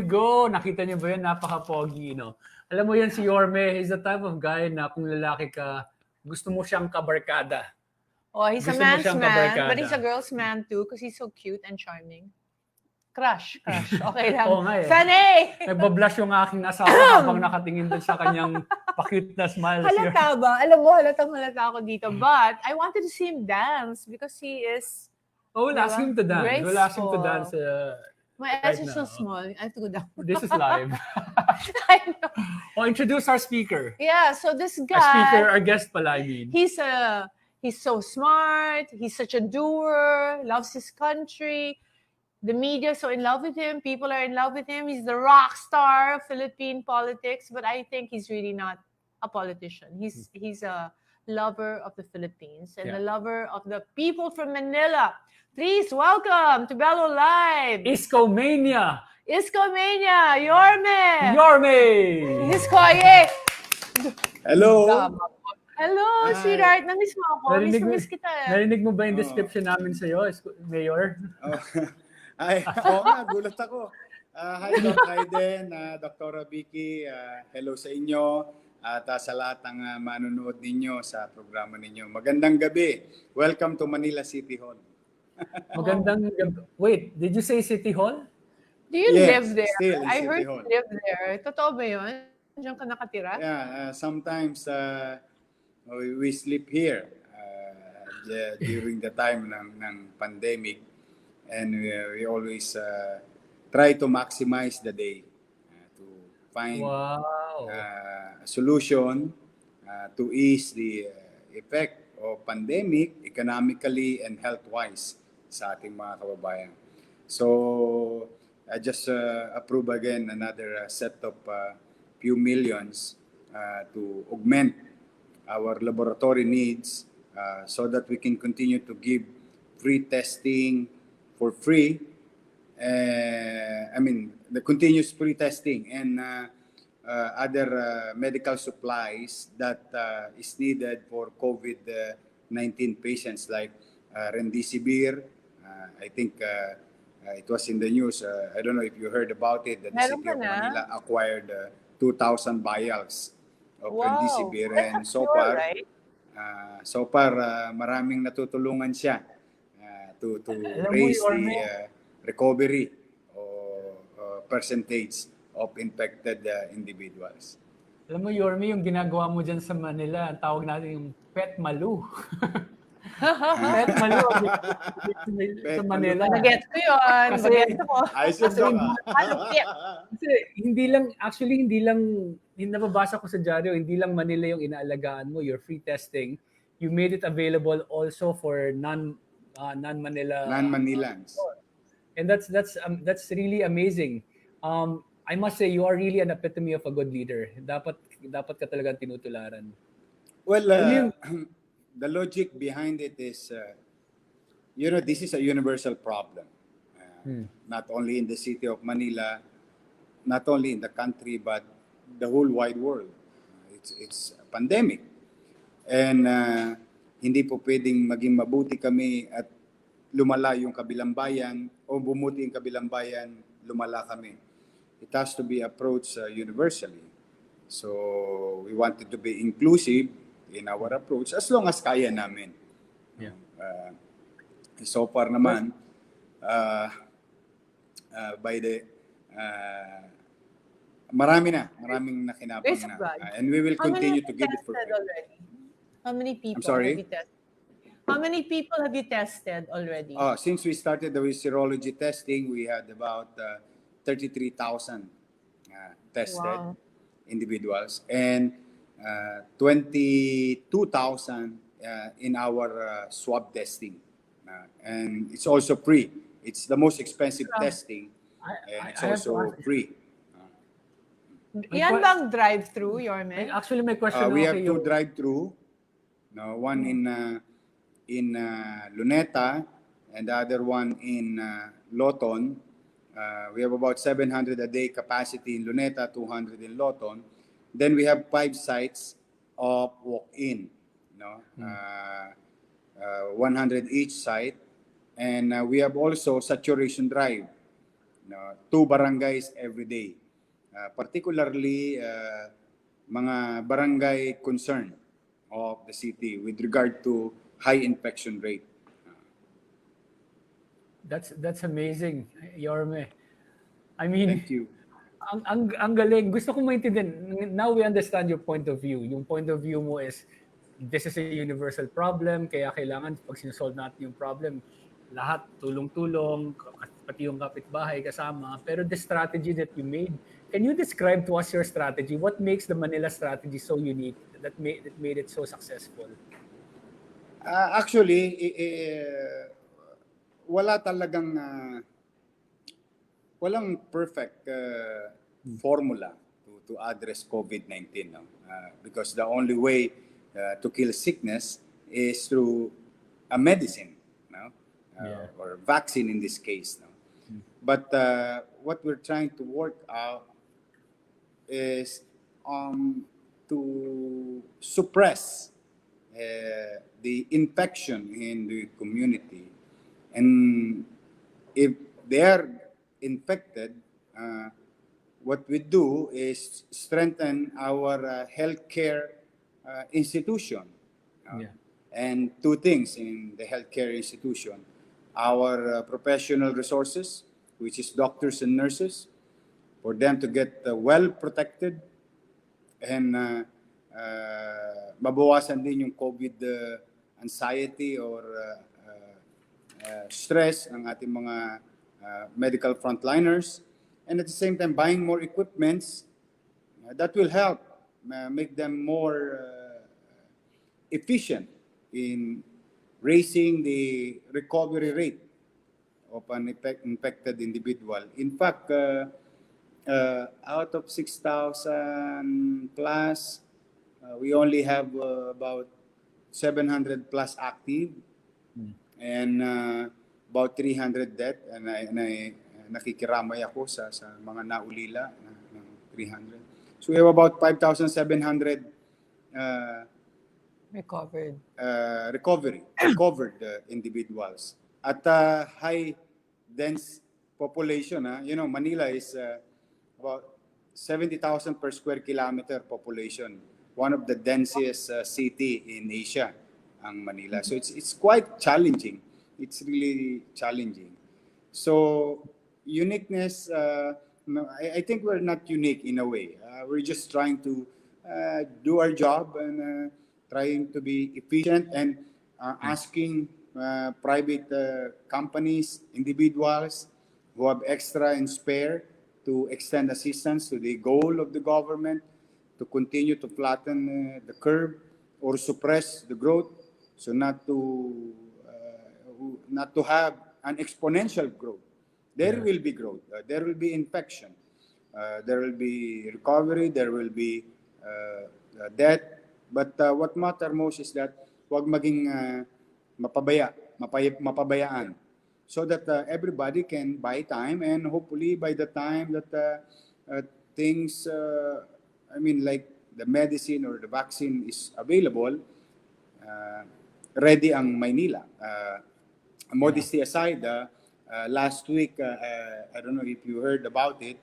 we go. Nakita niyo ba yun? Napaka-pogi, no? Alam mo yan si Yorme, he's the type of guy na kung lalaki ka, gusto mo siyang kabarkada. Oh, he's Gusto a mo man's siyang man, kabarkada. but he's a girl's man too because he's so cute and charming. Crush. Okay lang. Oo nga eh. Fanny! Nagbablush yung aking asawa habang nakatingin doon sa kanyang pa-cute na smile. Halata ba? Alam mo, halata ako dito. But I wanted to see him dance because he is... Oh, we'll ask him to dance. Graceful. We'll ask him to dance. My ass is so small. I have to go down. This is live. I know. Oh, introduce our speaker. Yeah, so this guy... Our speaker, our guest pala, I mean. He's so smart. He's such a doer. Loves his country. The media is so in love with him. People are in love with him. He's the rock star of Philippine politics. But I think he's really not a politician. He's a lover of the Philippines and a lover of the people from Manila. Please welcome to Belo Live. Isko Mania. Isko Mania. Yorme. Yorme. Isko, yeah. Hello. Hello, sweetheart. Namiss mo ako. Miss kita. Narinig mo ba yung description namin sa'yo, Mayor? Ay, oo nga, gulat ako. Hi, Doc Hayden, Dr. Vicki, hello sa inyo at sa lahat ng manonood ninyo sa programa ninyo. Magandang gabi. Welcome to Manila City Hall. Magandang gabi. Wait, did you say City Hall? Do you live there? Still in I City heard Hall. you live there. Totoo ba yun? Diyan ka nakatira? Yeah, sometimes we sleep here during the time ng pandemic. And we always try to maximize the day to find a solution to ease the effect of pandemic economically and health-wise sa ating mga kababayan. So I just approve again another set of few millions to augment our laboratory needs so that we can continue to give free testing for free, the continuous free testing and other medical supplies that is needed for COVID-19 patients like remdesivir. I think it was in the news. I don't know if you heard about it, that the city of Manila acquired 2,000 vials of remdesivir. And so far, maraming natutulungan siya to raise the recovery or percentage of infected individuals. Alam mo, Yorme, yung ginagawa mo dyan sa Manila, ang tawag natin yung pet malu. Pet malu. Sa Manila. Nag-get ko yun. Kasi hindi lang, nababasa ko sa dyaryo, hindi lang Manila yung inaalagaan mo, your free testing. You made it available also for non-Manilans. And that's really amazing. I must say you are really an epitome of a good leader. Dapat ka talagang tinutularan. Well, the logic behind it is this is a universal problem. Not only in the city of Manila, not only in the country, but the whole wide world. It's a pandemic. And hindi po pwedeng maging mabuti kami at lumala yung kabilang bayan o bumuti yung kabilang bayan, lumala kami. It has to be approached universally. So we wanted to be inclusive in our approach as long as kaya namin. Yeah. So far naman, maraming nakinabang na. And we will continue to give it for free. How many people I'm sorry? have you tested? How many people have you tested already? Since we started the serology testing, we had about 33,000 tested individuals and 22,000 in our swab testing. And it's also free. It's the most expensive testing and it's also free. Yan bang drive-thru, Yorme? Actually, my question we have two drive-thru. One in Luneta and the other one in Loton. We have about 700 a day capacity in Luneta, 200 in Loton. Then we have 5 sites of walk-in, 100 each site. And we have also saturation drive. no, 2 barangays every day. Particularly mga barangay concerned of the city with regard to high infection rate. That's amazing, Yorme. I mean, Thank you. ang galing. Gusto ko maintindihan. Now we understand your point of view. Yung point of view mo is this is a universal problem, kaya kailangan pag sinosolve natin yung problem, lahat tulong-tulong, pati yung kapitbahay kasama. Pero the strategy that you made, can you describe to us your strategy? What makes the Manila strategy so unique that made it so successful? Actually, wala talagang walang perfect formula to address COVID-19, no? Because the only way to kill sickness is through a medicine, no? Or vaccine in this case, no? But what we're trying to work out is to suppress the infection in the community, and if they are infected, what we do is strengthen our healthcare institution. And 2 things in the healthcare institution: our professional resources, which is doctors and nurses, for them to get well protected, and mabawasan din yung COVID anxiety or stress ng ating mga medical frontliners, and at the same time buying more equipments that will help make them more efficient in raising the recovery rate of an infected individual. In fact, out of 6,000 plus, we only have about 700 plus active, and about 300 death, and I nakikiramay ako sa mga naulila ng 300. So we have about 5,700 recovered individuals at high dense population. You know, Manila is about 70,000 per square kilometer population, one of the densest city in Asia, ang Manila. So it's quite challenging. It's really challenging. So uniqueness, no, I think we're not unique in a way. We're just trying to do our job and trying to be efficient, and asking private companies, individuals who have extra and spare to extend assistance to the goal of the government to continue to flatten the curve or suppress the growth, so not to have an exponential growth. There will be growth. There will be infection. There will be recovery. There will be death. But what matters most is that huwag maging mapabayaan, so that everybody can buy time, and hopefully by the time that things, like the medicine or the vaccine is available, ready ang Maynila. Modesty aside, last week, I don't know if you heard about it,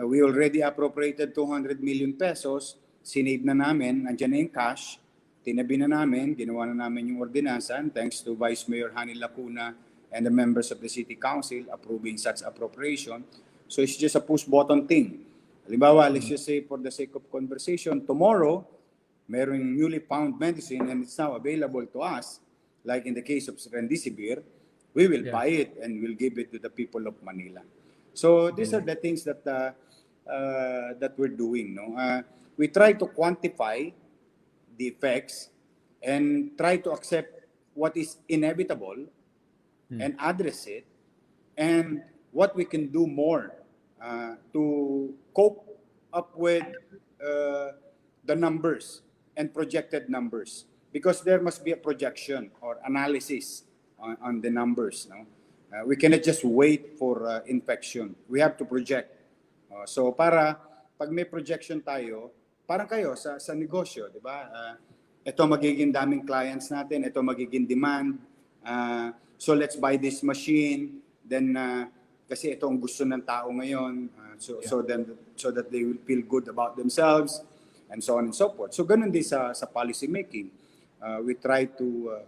we already appropriated 200 million pesos, sinave na namin, nandiyan na yung cash, tinabi na namin, ginawa na namin yung ordinansa, and thanks to Vice Mayor Hani Lacuna and the members of the City Council approving such appropriation. So it's just a push-button thing. Halimbawa, let's just say for the sake of conversation, tomorrow, mayroong newly found medicine and it's now available to us, like in the case of Remdesivir, we will buy it and we'll give it to the people of Manila. So these are the things that that we're doing. No, we try to quantify the effects and try to accept what is inevitable and address it, and what we can do more to cope up with the numbers and projected numbers, because there must be a projection or analysis on the numbers. No? We cannot just wait for infection. We have to project. So para pag may projection tayo, parang kayo sa negosyo, di ba? Ito magiging daming clients natin, ito magiging demand. So let's buy this machine. Then kasi ito ang gusto ng tao ngayon, so that they will feel good about themselves, and so on and so forth. So ganun din sa policy making. We try to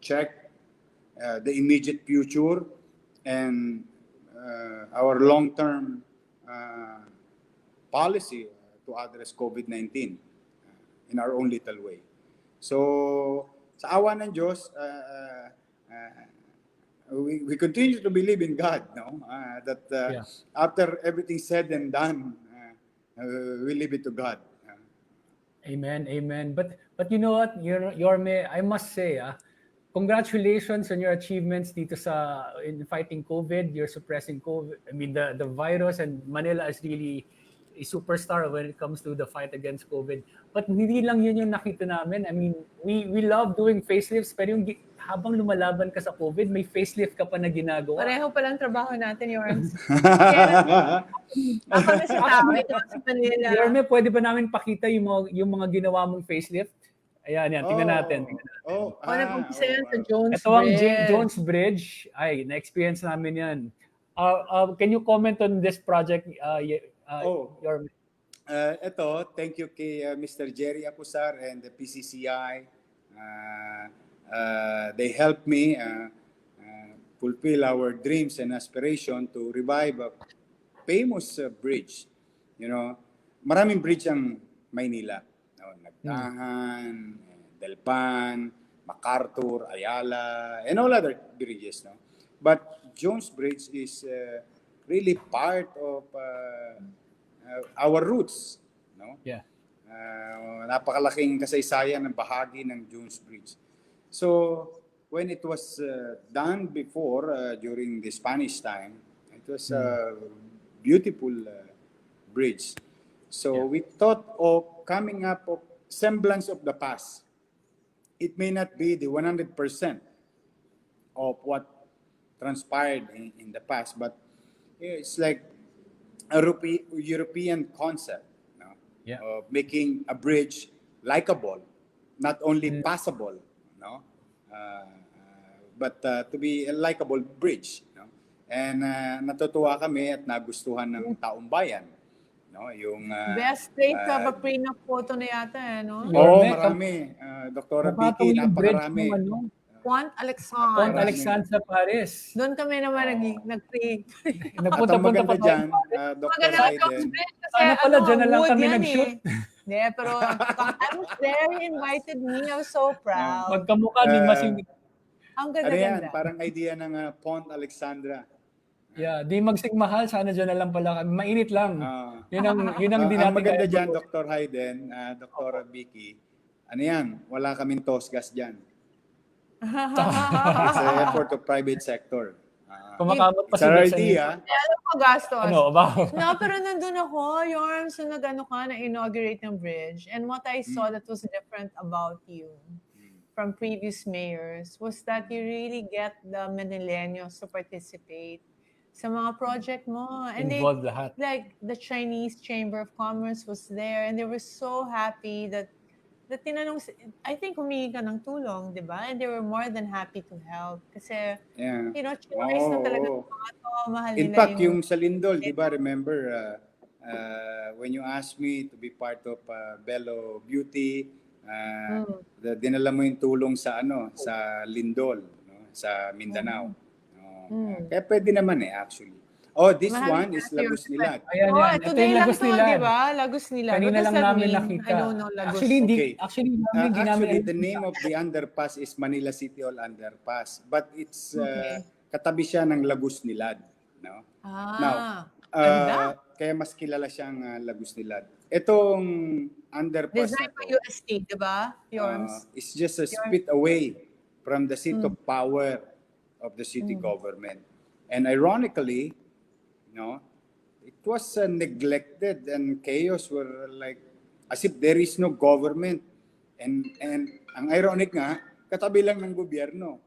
check the immediate future and our long-term policy to address COVID-19 in our own little way. So sa awa ng Diyos, we continue to believe in God, no? That after everything said and done, we leave it to God. Amen, amen. But you know what, Yorme, I must say, congratulations on your achievements dito in fighting COVID. You're suppressing COVID. I mean, the virus, and Manila is really a superstar when it comes to the fight against COVID. But hindi lang yun yung nakita namin. I mean, we love doing facelifts, pero yung habang lumalaban ka sa COVID, may facelift ka pa na ginagawa. Pareho palang trabaho natin, Yorms. Ako na si tao, ikaw si Manila. Yorme, pwede ba namin pakita yung mga ginawa mong facelift? Ayan, tingnan natin. Nag-umpisa yan sa Jones Ito ang Bridge. Jones Bridge. Ay, na-experience namin yan. Can you comment on this project, Yorme? Ito, thank you kay Mr. Jerry Acusar and the PCCI. They helped me fulfill our dreams and aspiration to revive a famous bridge. You know, maraming bridge ang Maynila. Nagdahan, Delpan, MacArthur, Ayala, and all other bridges. No? But Jones Bridge is really part of our roots. No? Yeah. Napakalaking kasaysayan ng bahagi ng Jones Bridge. So, when it was done before, during the Spanish time, it was a beautiful bridge. So, we thought of coming up of semblance of the past. It may not be the 100% of what transpired in the past, but it's like a European concept, no? Of making a bridge likable, not only passable, no? But to be a likable bridge. No? And natutuwa kami at nagustuhan ng taong bayan. No? Yung, best place to have a prenup photo na yata, no? Marami. Dr. Vicki, napakarami. Pont Alexandre. Pont Alexandre sa Paris. Doon kami naman nag-pre. Nagpunta pa dyan, Dr. Hayden. Sana pala dyan na lang kami nag-shoot. Yeah, pero I was there, he invited me. I was so proud. Magkamukha din masing. Ang ganda-ganda. Parang idea ng Pont Alexandra. Yeah, di magsigmahal, sana dyan na lang pala kami. Mainit lang. Yun ang din natin. Maganda dyan, Dr. Hayden, Dr. Vicki. Ano yan? Wala kaming tosgas dyan. It's an effort of private sector. Kumakamot pa sa sila idea. Alam ko gastos. Ano, about? No, pero nandun ako, Yorm, so na-inaugurate ng bridge. And what I saw that was different about you from previous mayors was that you really get the Manileños to participate sa mga project mo. And involved lahat. Like the Chinese Chamber of Commerce was there and they were so happy that tinanong, I think humingi ka ng tulong, di ba? And they were more than happy to help. Kasi, you know, choice na talaga mahal nila. In fact, yung sa Lindol, di ba, remember, when you asked me to be part of Belo Beauty, dinala mo yung tulong sa sa Lindol, no? Sa Mindanao. Kaya pwede naman actually. This one is Lagos Nilad. Ayan. Ito yung Lagos Nilad. Diba? Lagos Nilad. Kanina lang namin nakita. I don't know Lagos. Actually, the name of the underpass is Manila City Hall Underpass. But it's katabi siya ng Lagos Nilad. No? Now, kaya mas kilala siyang Lagos Nilad. Itong underpass design for UST, diba? It's just a split away from the seat of power of the city government. And ironically, it was neglected and chaos were like as if there is no government. And ang ironic nga, katabi lang ng gobyerno.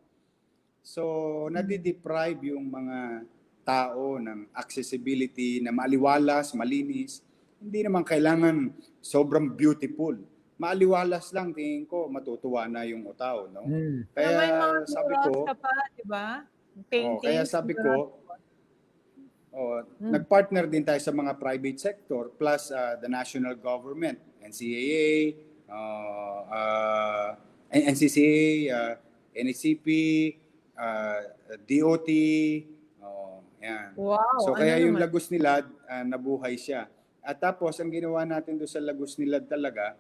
So, nadideprive yung mga tao ng accessibility na maaliwalas, malinis. Hindi naman kailangan sobrang beautiful. Maaliwalas lang, tingin ko, matutuwa na yung tao, no? Kaya sabi ko, diba? kaya sabi ko, Nagpartner din tayo sa mga private sector plus the national government, NCAA, NCCA, NACP, DOT, yan. Wow, So kaya ano yung naman? Lagos Nilad, nabuhay siya. At tapos, ang ginawa natin doon sa Lagos Nilad talaga,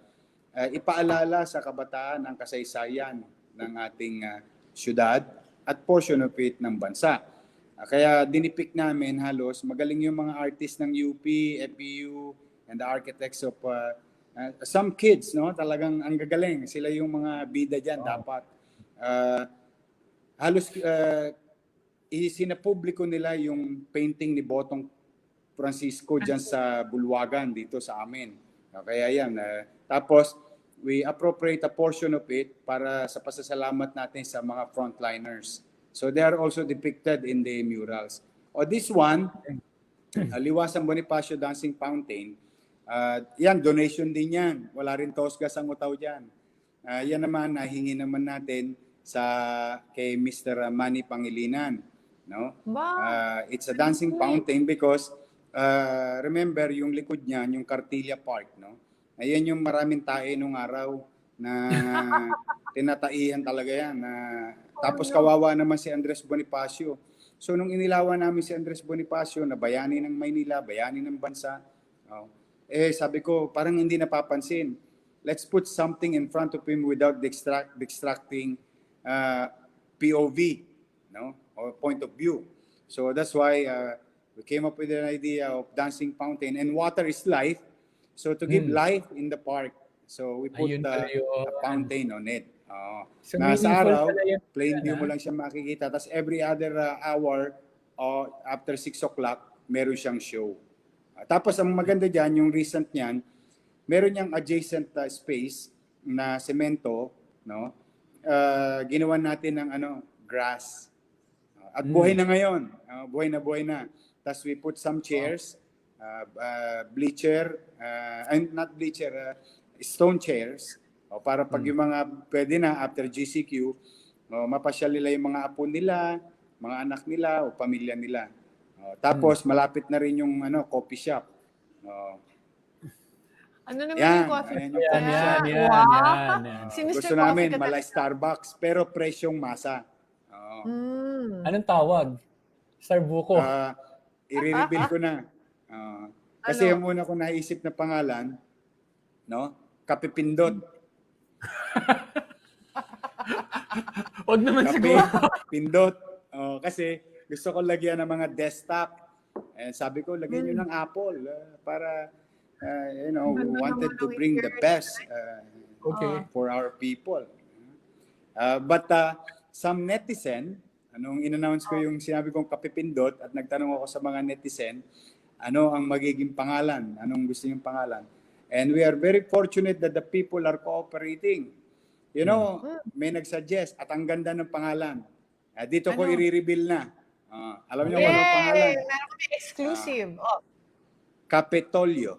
ipaalala sa kabataan ang kasaysayan ng ating syudad at portion of it ng bansa. Kaya dinipik namin halos, magaling yung mga artists ng UP, FEU, and the architects of some kids, no? Talagang ang gagaling. Sila yung mga bida dyan dapat. Halos isinapubliko nila yung painting ni Botong Francisco dyan sa Bulwagan dito sa amin. Kaya yan. Tapos, we appropriate a portion of it para sa pasasalamat natin sa mga frontliners. So they are also depicted in the murals. This one, Liwasang Bonifacio Dancing Fountain, yan, donation din yan. Wala rin tosgas ang utaw dyan. Yan naman, nahingi naman natin kay Mr. Manny Pangilinan. No? It's a dancing fountain because remember yung likod niyan, yung Cartilla Park, no? Ayan yung maraming tae nung araw na tinataihan talaga yan. Tapos kawawa naman si Andres Bonifacio. So nung inilawan namin si Andres Bonifacio na bayani ng Maynila, bayani ng bansa, sabi ko parang hindi napapansin. Let's put something in front of him without distracting POV, no? Or point of view. So that's why we came up with an idea of dancing fountain, and water is life. So to give life in the park, so we put a fountain on it. So na sa araw, pala yun, plain view mo lang siya makikita. Tapos every other hour, after 6 o'clock, meron siyang show. Tapos ang maganda dyan, yung recent niyan, meron niyang adjacent space na semento, no? Ginawa natin ng grass. At buhay na ngayon. Buhay na. Tapos we put some chairs, bleacher, not bleacher, stone chairs, para pag yung mga pwede na after GCQ, mapasyal nila yung mga apo nila, mga anak nila o pamilya nila. Tapos malapit na rin yung coffee shop. Ano naman yung coffee shop? Yan. Si Mr. Gusto Coffee namin ka mala Starbucks pero presyong masa. Anong tawag? Starbuco. I-reveal ko na. Kasi yung una ko naisip na pangalan, no? Kapipindot. Huwag naman siguro. Pindot. Kasi gusto ko lagyan ng mga desktop. Sabi ko, lagyan nyo ng Apple para, we wanted to bring the best for our people. But some netizen, nung in-announce ko yung sinabi kong kapipindot at nagtanong ako sa mga netizen, ano ang magiging pangalan? Anong gusto yung pangalan? And we are very fortunate that the people are cooperating. You know, may nagsuggest at ang ganda ng pangalan. Dito ko i-reveal na. Alam niyo kung anong pangalan? Meron kami exclusive. Capitolio.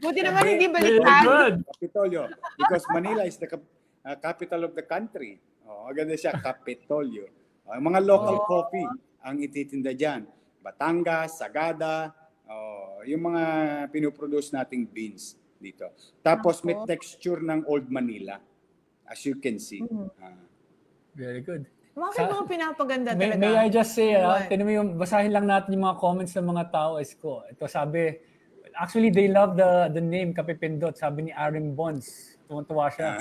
Buti naman hindi baliktad. Capitolio. Because Manila is the capital of the country. Maganda siya, Capitolio. Mga local coffee ang ititinda dyan. Batangas, Sagada, yung mga pinoproduce nating beans dito. Tapos may texture ng Old Manila, as you can see. Very good. Bakit mga pinapaganda talaga? May I just say, basahin lang natin yung mga comments ng mga tao, Isko. Ito sabi, actually they love the name Kapipindot. Sabi ni Aaron Bonds. Tuwan-tuwa siya.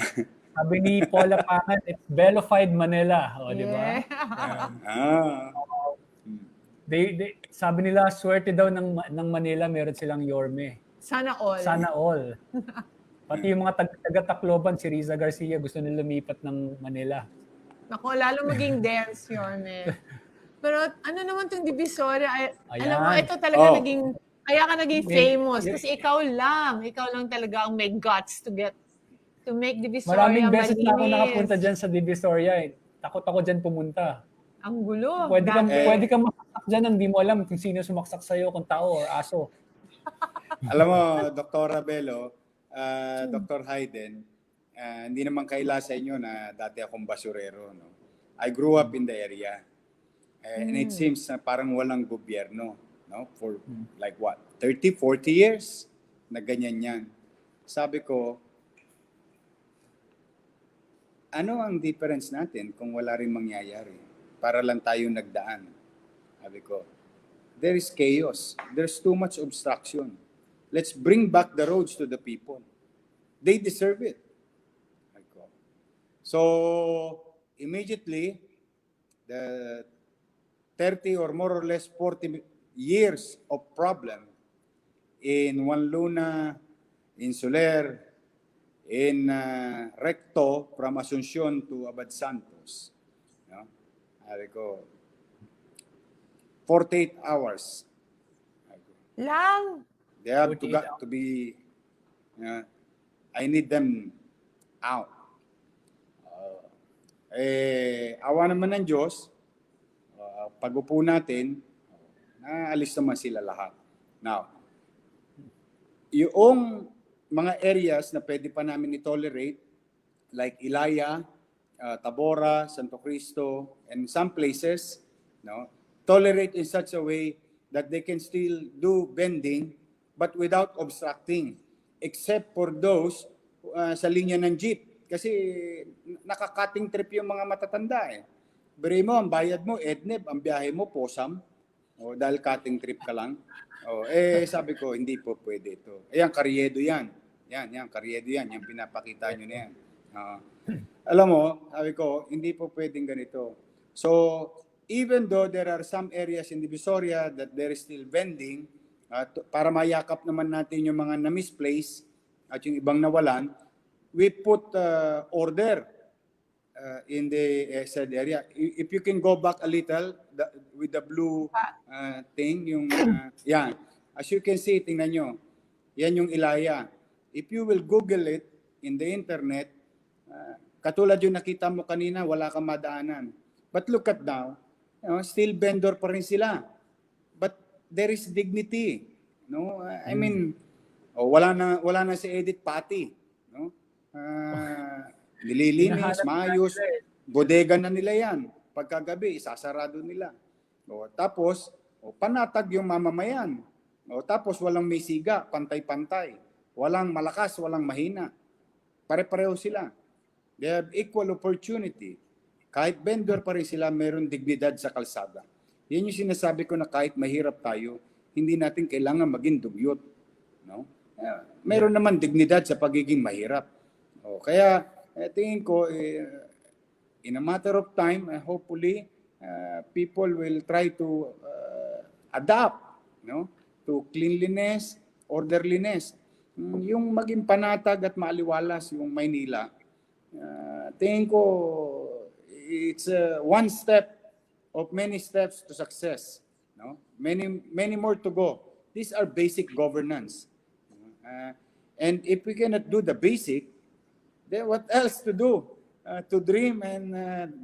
Sabi ni Paula Pangan, it's Belified Manila. Di ba? Sabi nila, swerte daw ng Manila, meron silang Yorme. Sana all. Sana all. Pati yung mga taga-Tacloban, si Riza Garcia, gusto nila lumipat ng Manila. Ako, lalo maging dance, Yorme. Pero ano naman itong Divisoria? Alam mo, ito talaga kaya ka naging famous. Kasi ikaw lang talaga ang may guts to make Divisoria maraming beses malinis. na ako nakapunta dyan sa Divisoria. Takot ako dyan pumunta. Ang gulo. Pwede ka makaksak dyan, hindi mo alam kung sino sumaksak sa'yo, kung tao or aso. Alam mo, Dr. Belo, Dr. Hayden, hindi naman kaila sa inyo na dati akong basurero. No? I grew up in the area. And it seems na parang walang gobyerno, no? For like what? 30, 40 years na ganyan yan. Sabi ko, ano ang difference natin kung wala rin mangyayari? Para lang tayo nagdaan. Sabi ko, there is chaos. There's too much obstruction. Let's bring back the roads to the people. They deserve it. Sabi ko. So, immediately, the 30 or more or less 40 years of problem in Juan Luna, in Soler, in Recto, from Asuncion to Abad Santos. No? Sabi ko, 48 hours. Lang. They have to be, I need them out. Awa naman ng Diyos, pag-upo natin, naalis naman sila lahat. Now, yung mga areas na pwede pa namin i-tolerate, like Ilaya, Tabora, Santo Cristo, and some places, no, tolerate in such a way that they can still do bending but without obstructing, except for those sa linya ng jeep. Kasi nakakating trip yung mga matatanda eh. Beri mo, ang bayad mo, EDNEB, ang biyahe mo, POSAM, dahil cutting trip ka lang. Sabi ko, hindi po pwede ito. Ayan, karyedo yan. Yan, karyedo yan. Yung pinapakita nyo na yan. Alam mo, sabi ko, hindi po pwedeng ganito. So, even though there are some areas in Divisoria that there is still vending, para mayakap naman natin yung mga na-misplace at yung ibang nawalan, we put order in the said area. If you can go back a little with the blue thing, yung yan. As you can see, tingnan nyo. Yan yung Ilaya. If you will Google it in the internet, katulad yung nakita mo kanina, wala kang madaanan. But look at now, still vendor pa rin sila. But there is dignity. No? I mean, wala na si Edith Patti. No? Nililinis, maayos, bodega na nila yan. Pagkagabi, isasarado nila. Tapos, panatag yung mamamayan. Tapos, walang may siga, pantay-pantay. Walang malakas, walang mahina. Pare-pareho sila. They have equal opportunity. Kahit vendor pa rin sila, mayroong dignidad sa kalsada. Yan yung sinasabi ko na kahit mahirap tayo, hindi natin kailangan maging dugyot. No? Mayroon naman dignidad sa pagiging mahirap. Kaya, tingin ko, in a matter of time, hopefully, people will try to adapt, no, to cleanliness, orderliness. Yung maging panatag at maaliwalas yung Maynila, tingin ko, it's one step of many steps to success. No? Many more to go. These are basic governance. And if we cannot do the basic, then what else to do? To dream and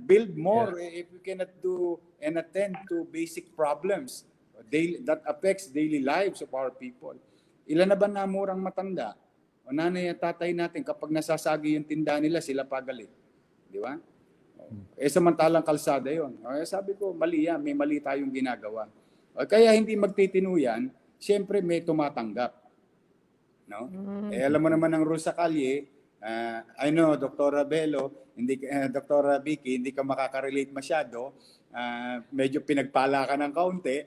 build more if we cannot do and attend to basic problems that affects daily lives of our people. Ilan na ba namurang matanda o nanay at tatay natin kapag nasasagi yung tinda nila, sila pagalit? Di ba? Samantalang kalsada yun. Sabi ko, mali yan. May mali tayong ginagawa. Kaya hindi magtitino yan, siyempre may tumatanggap. No? Alam mo naman ang rules sa kalye, I know, Dr. Belo, Dr. Vicki, hindi ka makaka-relate masyado. Medyo pinagpala ka ng kaunti.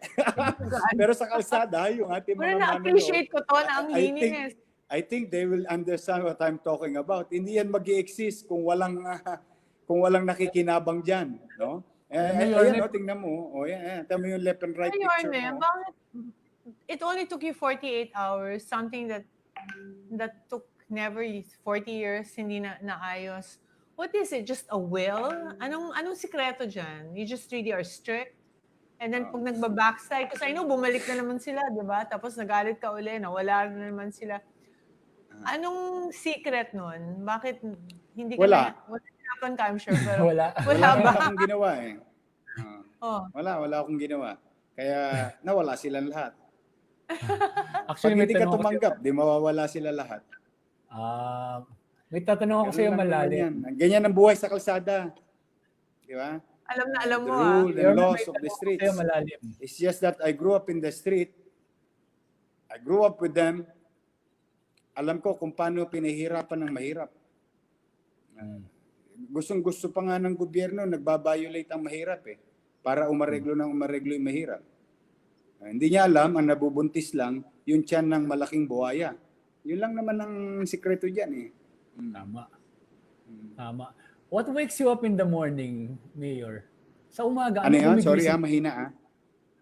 Pero sa kalsada, yung ating mga na-appreciate ko to na ang linis. I think they will understand what I'm talking about. Hindi yan mag-i-exist kung walang nakikinabang dyan. No? Ayan, tingnan mo. Tingnan mo yung left and right picture mo. Bakit it only took you 48 hours, something that took never 40 years, hindi na naayos. What is it? Just a will? Anong sikreto dyan? You just really are strict? And then pag nagba-backslide, kasi I know bumalik na naman sila, di ba? Tapos nagalit ka uli, nawala na naman sila. Anong secret nun? Bakit hindi ka wala happen ka, I'm sure. Pero wala akong ginawa eh. Wala akong ginawa. Kaya nawala silang lahat. Actually, pag hindi ka tumanggap, di mawawala sila lahat. May tatanong ako sa'yo malalim. Ganyan ang buhay sa kalsada. Di ba? Alam na alam the mo, rule and Yorme, laws may of the tanong ako streets. sa'yo malalim. It's just that I grew up in the street. I grew up with them. Alam ko kung paano pinahirapan ng mahirap. Gustong-gusto pa nga ng gobyerno, nagbabiolate ang mahirap para umareglo yung mahirap. Hindi niya alam, ang nabubuntis lang, yung tiyan ng malaking buhaya. Yun lang naman ang sikreto dyan Tama. Tama. What wakes you up in the morning, Mayor? Sa umaga, Ano yun? Sorry gumigising? mahina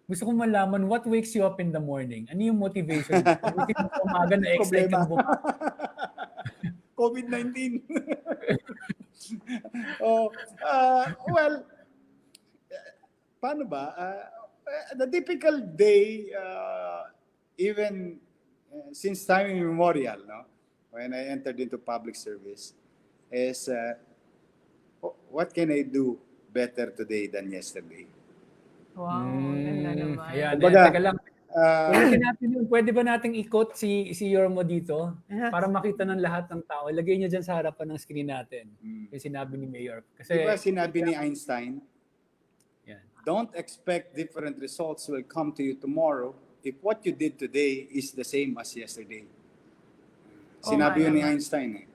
Gusto ko malaman, what wakes you up in the morning? Ano yung motivation mo? Pagdating mo sa umaga na excited Problema. kang bumangon. COVID-19. Well, paano ba? The typical day, even since time immemorial, no? When I entered into public service, is what can I do better today than yesterday? Wow, ganda naman. Ayan, Kumbaga, teka lang. Ulitin natin yun. Pwede ba nating i-quote si Yorme dito para makita ng lahat ng tao? Lagay niyo dyan sa harapan ng screen natin yung sinabi ni Mayor. Kasi, Diba sinabi ni Einstein, yan. don't expect different results will come to you tomorrow if what you did today is the same as yesterday. Sinabi yun ni Einstein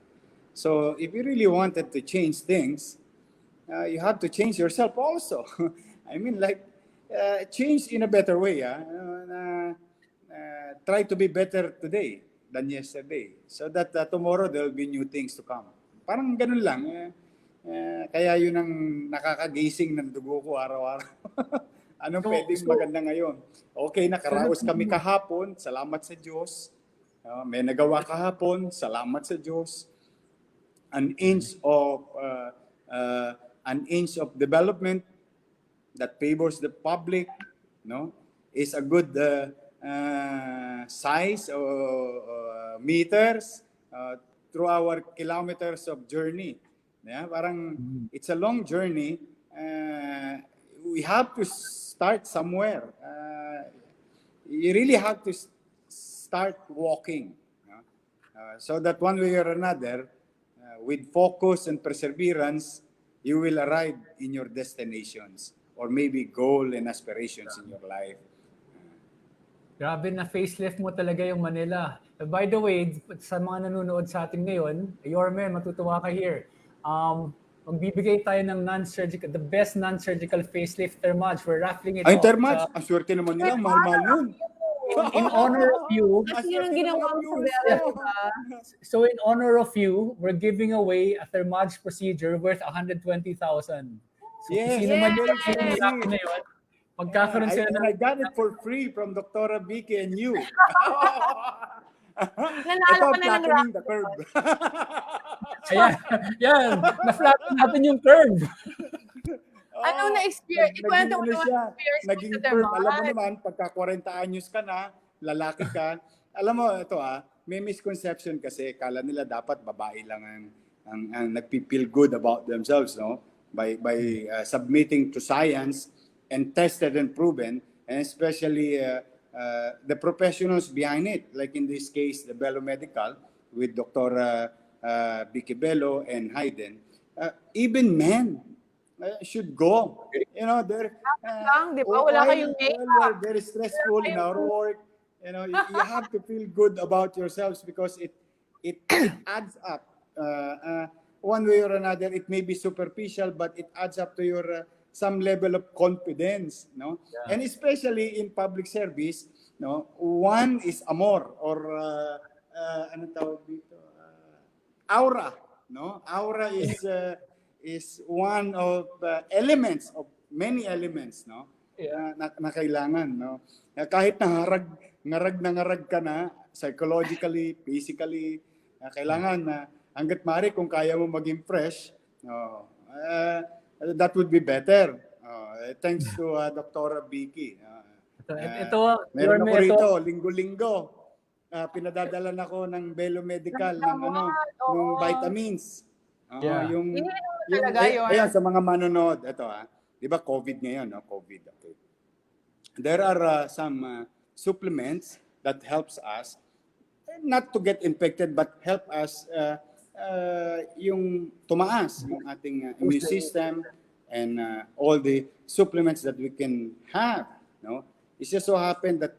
So if you really wanted to change things, you have to change yourself also. I mean, like, change in a better way. Try to be better today than yesterday so that tomorrow there will be new things to come. Parang ganun lang. Kaya yun ang nakakagising ng dugo ko araw-araw. Anong pwedeng maganda ngayon? Okay, nakaraos kami kahapon. Salamat sa Diyos. May nagawa kahapon. Salamat sa Diyos. An inch of development that favors the public, is a good size or meters through our kilometers of journey. Parang it's a long journey. We have to start somewhere. You really have to start walking, so that one way or another, with focus and perseverance, you will arrive in your destinations or maybe goal and aspirations in your life. Grabe na facelift mo talaga yung Manila. By the way, sa mga nanonood sa atin ngayon, Yorme, matutuwa ka here. Magbibigay tayo ng non-surgical, the best non-surgical facelift thermage. We're raffling it Ay, off. thermage? Ang swerte naman nila, mahal-mahal nun. In honor of you, Kasi yun ang ginawa mo sa Belo, diba? so in honor of you, we're giving away a thermage procedure worth 120,000. So Yes, sino man yes, yung yes. happy na yun, magkakaroon sila and I got it for free from Dr. Vicki and you. Nanalo ka na ng flattening the curve. Ayan, yan, na-flatten natin yung curve. Ano na-experience? Ikwento mo naman siya, experience mo naging sa curve. Alam mo thermage. naman, pagka 40 anyos ka na, lalaki ka, alam mo, ito may misconception kasi, kala nila dapat babae lang ang nagpi-feel good about themselves, no? By submitting to science and tested and proven, and especially the professionals behind it, like in this case, the Belo Medical with Dr. Vicki Belo and Hayden. Even men should go. They're lang, di ba? Wala kayong we're very stressful in our work. You have to feel good about yourselves because it adds up. One way or another, it may be superficial, but it adds up to your some level of confidence, no? Yeah. And especially in public service, no, one is amor or ano tawag dito? Aura, no? Aura is one of elements of many elements, no? Yeah. Na kailangan, no? Kahit ngarag ka na psychologically, physically, kailangan na hangga't maaari kung kaya mo maging fresh, that would be better. Thanks to Dr. Vicki. Meron ako rito, linggo-linggo. Pinadadalan ako ng Belo Medical ng vitamins. Yung sa mga manonood, ito di ba COVID ngayon, no? COVID. Okay. There are some supplements that helps us not to get infected but help us yung tumaas yung ating immune system and all the supplements that we can have, no? It just so happened that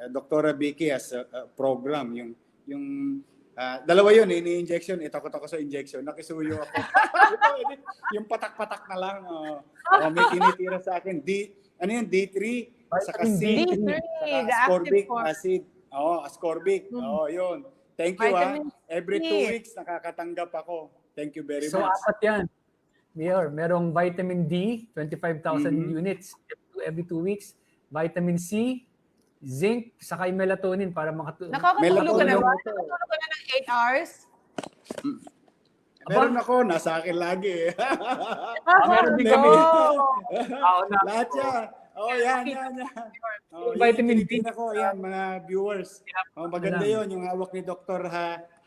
Dr. Vicki has a program, yung dalawa yun, ini-injection, takot ako sa injection, nakisuyo ako. Yung patak-patak na lang, may tinitira sa akin. Ano yun, D3, saka C, D3, the ascorbic active form. acid. Ascorbic. Yun. Thank you, Vitamin Every C. 2 weeks, nakakatanggap ako. Thank you very So, much. apat yan. Mayor, merong vitamin D, 25,000 units every 2 weeks. Vitamin C, zinc, saka yung melatonin para Nakakatulog ka na ba? Melatonin. Nakakatulog ka na ng 8 hours? Meron ako, nasa akin lagi. meron din kami. Lahat yan. Yan. Vitamin D. Ako, yan, mga viewers. Maganda yon yung hawak ni Dr.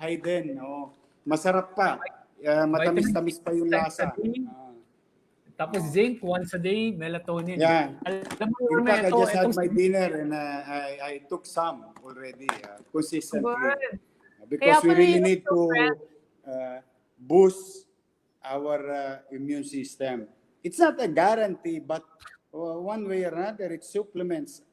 Hayden. Masarap pa. Matamis-tamis pa yung lasa. Tapos zinc, once a day, melatonin. Yeah. Alam mo, In fact, I ito, just had my dinner and I took some already consistently. Because we really need to boost our immune system. It's not a guarantee, but one way or another, it supplements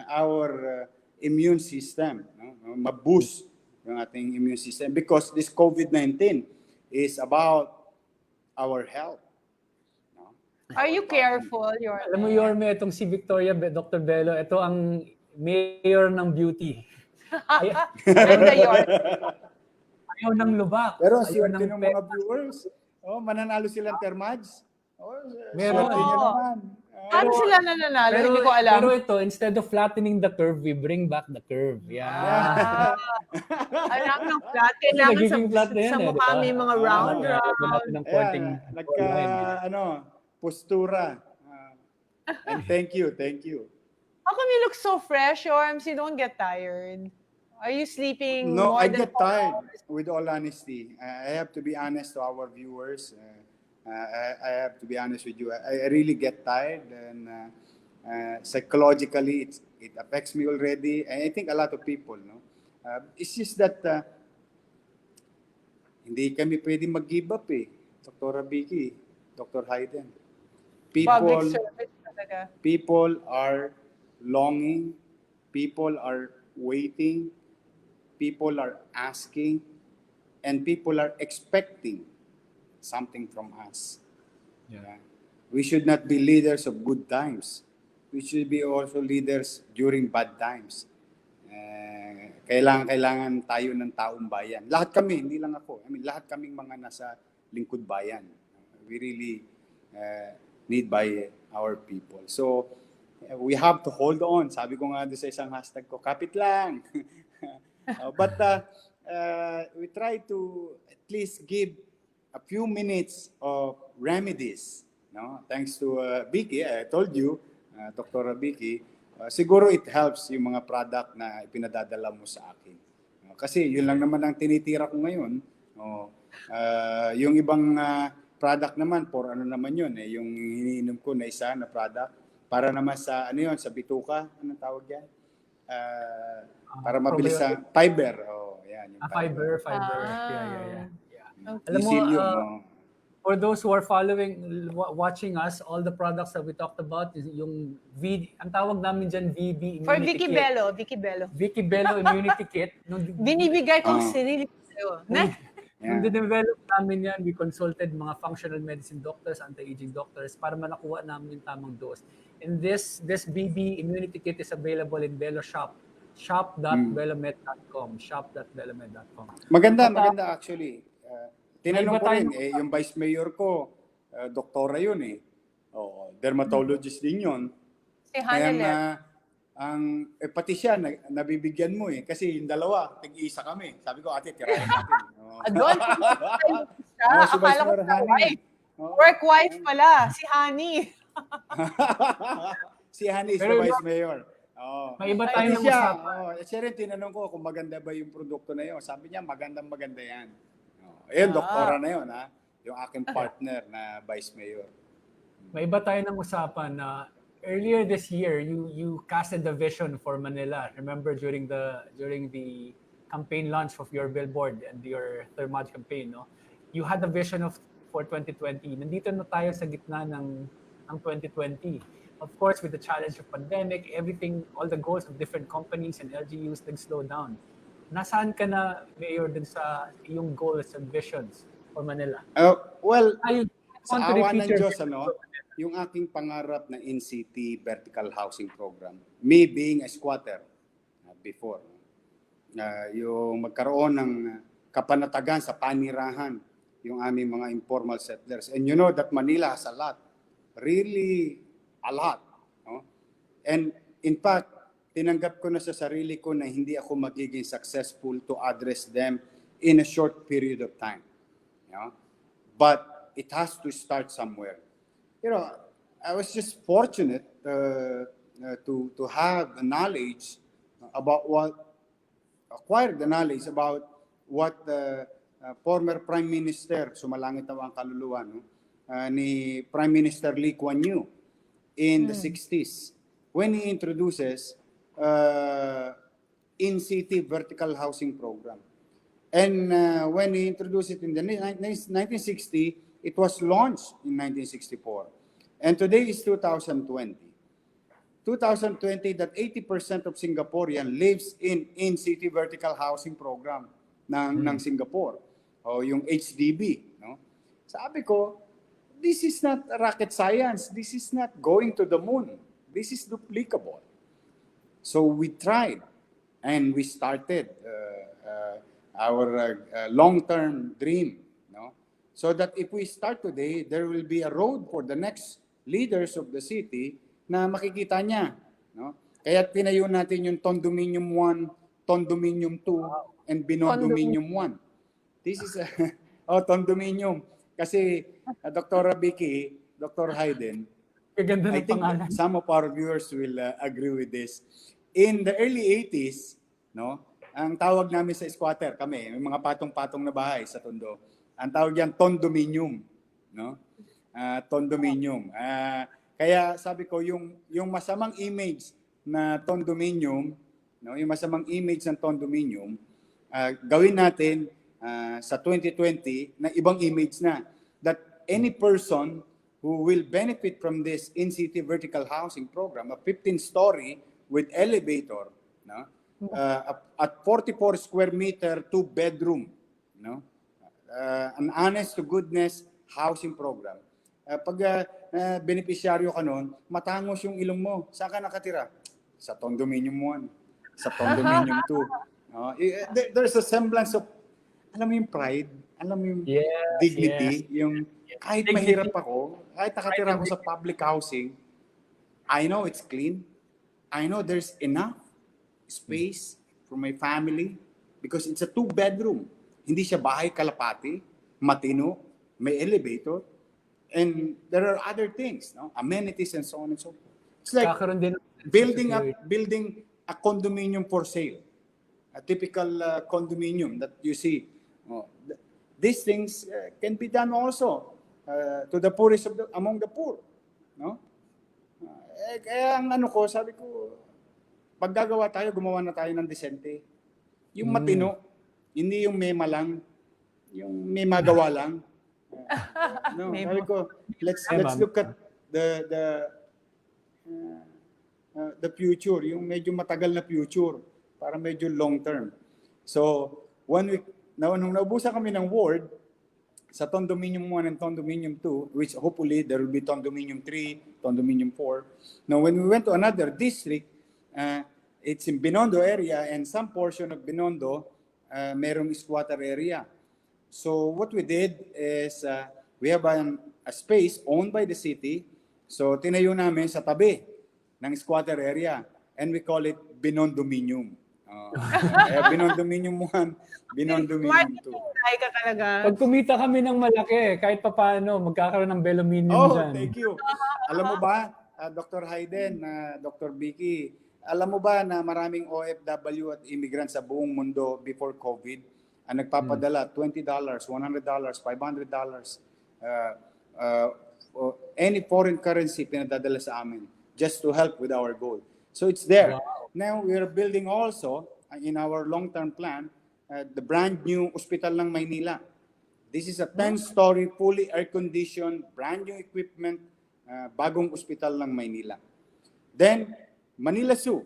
our immune system. Ma-boost yung ating immune system because this COVID-19 is about our health. Are you careful, Yorme? Alam mo, Yorme, itong si Victoria, Dr. Belo, ito ang mayor ng beauty. Ganda, Yorme. Ayaw ng lubak. Pero ayaw swerte ng mga viewers. Mananalo silang Thermads. Meron. Paano sila nananalo? Hindi ko alam. Pero ito, instead of flattening the curve, we bring back the curve. Alam ng flat. Kailangan sa mukha may mga round. Postura. And thank you. How come you look so fresh, Yorme? You don't get tired? Are you sleeping No, more I than get 4 tired, hours? with all honesty. I have to be honest to our viewers. I have to be honest with you. I really get tired, and psychologically, it affects me already. And I think a lot of people, no? It's just that hindi kami pwede mag-give up, Dr. Vicki, Dr. Hayden. Public service talaga. People are longing. People are waiting. People are asking. And people are expecting something from us. Yeah. We should not be leaders of good times. We should be also leaders during bad times. Kailangan tayo ng taong bayan. Lahat kami, hindi lang ako. Lahat kaming mga nasa lingkod bayan. We really need by our people. So, we have to hold on. Sabi ko nga doon sa isang hashtag ko, kapit lang. But we try to at least give a few minutes of remedies. No? Thanks to Vicki, I told you, Dr. Vicki, siguro it helps yung mga product na ipinadadala mo sa akin. Kasi yun lang naman ang tinitira ko ngayon. Yung ibang product naman, for ano naman yun, yung iniinom ko na isa na product, para naman sa, sa bituka, anong tawag yan? Para mabilis sa fiber. Yan, yung fiber. Yeah. Alam mo, for those who are watching us, all the products that we talked about, yung ang tawag namin dyan, VB Immunity For Vicki Kit. Belo. Vicki Belo Immunity Kit. Binibigay kong sarili sa'yo. Nung dinevelop namin yan, we consulted mga functional medicine doctors, anti-aging doctors, para manakuha namin yung tamang dose. And this BB Immunity Kit is available in Belo Shop. shop.belomed.com. shop.belomed.com. Maganda actually. Tinanong ko rin, yung Vice Mayor ko, doktora yun dermatologist din yun. Si Hanel. Pati siya, nabibigyan mo kasi yung dalawa, tig-isa kami. Sabi ko, ate, tirahin natin. Doon, akala ko sa wife. Work wife pala, si Honey. Si Honey is the Vice Mayor. May iba tayo ng usapan. Siya rin tinanong ko kung maganda ba yung produkto na yun. Sabi niya, maganda yan. Ayun, doktora na yun, yung aking partner na Vice Mayor. May iba tayo ng usapan na earlier this year, you casted the vision for Manila. Remember during the campaign launch of your billboard and your Thermilift campaign, no? You had a vision for 2020. Nandito na tayo sa gitna ng ng 2020. Of course, with the challenge of pandemic, everything, all the goals of different companies and LGUs nag-slow down. Nasaan ka na, Mayor, dun sa iyong goals and visions for Manila? Well, I want sa to awa repeat ng your Diyos, yung aking pangarap na in-city vertical housing program, me being a squatter before, yung magkaroon ng kapanatagan sa panirahan, yung aming mga informal settlers. And you know that Manila has a lot, really a lot. No? And in fact, tinanggap ko na sa sarili ko na hindi ako magiging successful to address them in a short period of time. You know? But it has to start somewhere. You know, I was just fortunate to have the knowledge about acquire the knowledge about what the former Prime Minister, sumalangit na ang kaluluwa, ni Prime Minister Lee Kuan Yew in the 60s, when he introduces in-city vertical housing program. And when he introduced it in the 1960, it was launched in 1964. And today is 2020. 2020, that 80% of Singaporean lives in city vertical housing program ng Singapore, o yung HDB. No? Sabi ko, this is not rocket science. This is not going to the moon. This is duplicable. So we tried and we started our long-term dream. No? So that if we start today, there will be a road for the next leaders of the city na makikita niya. No? Kaya tinayo natin yung Condominium 1, Condominium 2, and Binondominium 1. This is Condominium. Kasi Dr. Vicki, Dr. Hayden, I think some of our viewers will agree with this. In the early 80s, no, ang tawag namin sa squatter, kami, may mga patong-patong na bahay sa Tondo. Ang tawag yan, Condominium. No? Condominium. Kaya sabi ko, yung masamang image na condominium, no, yung masamang image ng condominium, gawin natin sa 2020 na ibang image na. That any person who will benefit from this in-city vertical housing program, a 15-story with elevator, no, at 44 square meter, 2-bedroom, no, an honest to goodness housing program. Pag beneficiaryo ka nun, matangos yung ilong mo. Saan ka nakatira? Sa Condominium 1, sa Condominium 2. There's a semblance of, alam mo yung pride, alam mo yung dignity, yung kahit mahirap ako, kahit nakatira ako sa public housing, I know it's clean. I know there's enough space for my family because it's a 2-bedroom. Hindi siya bahay kalapati, matino, may elevator. And there are other things, no? Amenities and so on and so forth. It's like building a condominium for sale, a typical condominium that you see. These things can be done also to the poorest among the poor, no? Kaya ang sabi ko, pag gagawa tayo, gumawa na tayo ng decente. Yung matino, hindi yung mema lang, yung may magawa lang. No, sabi ko, let's look at the future, yung medyo matagal na future para medyo long term. So, nung naubusan kami ng ward sa Condominium 1 and Condominium 2, which hopefully there will be Condominium 3, Condominium 4. Now, when we went to another district, it's in Binondo area, and some portion of Binondo, merong squatter area. So what we did is we have a space owned by the city. So tinayo namin sa tabi ng squatter area, and we call it Binondominium. Kaya Binondominium 1, Binondominium 2. Ka talaga. Pag kumita kami ng malaki, kahit papaano, magkakaroon ng Belo Medical dyan. Thank you. Alam mo ba, Dr. Hayden, Dr. Vicki, alam mo ba na maraming OFW at immigrants sa buong mundo before COVID ang nagpapadala $20, $100, $500, any foreign currency pinadadala sa amin just to help with our goal. So it's there. Wow. Now we are building also in our long-term plan the brand new hospital ng Maynila. This is a 10-story fully air-conditioned brand new equipment bagong ospital ng Maynila. Then, Manila Zoo.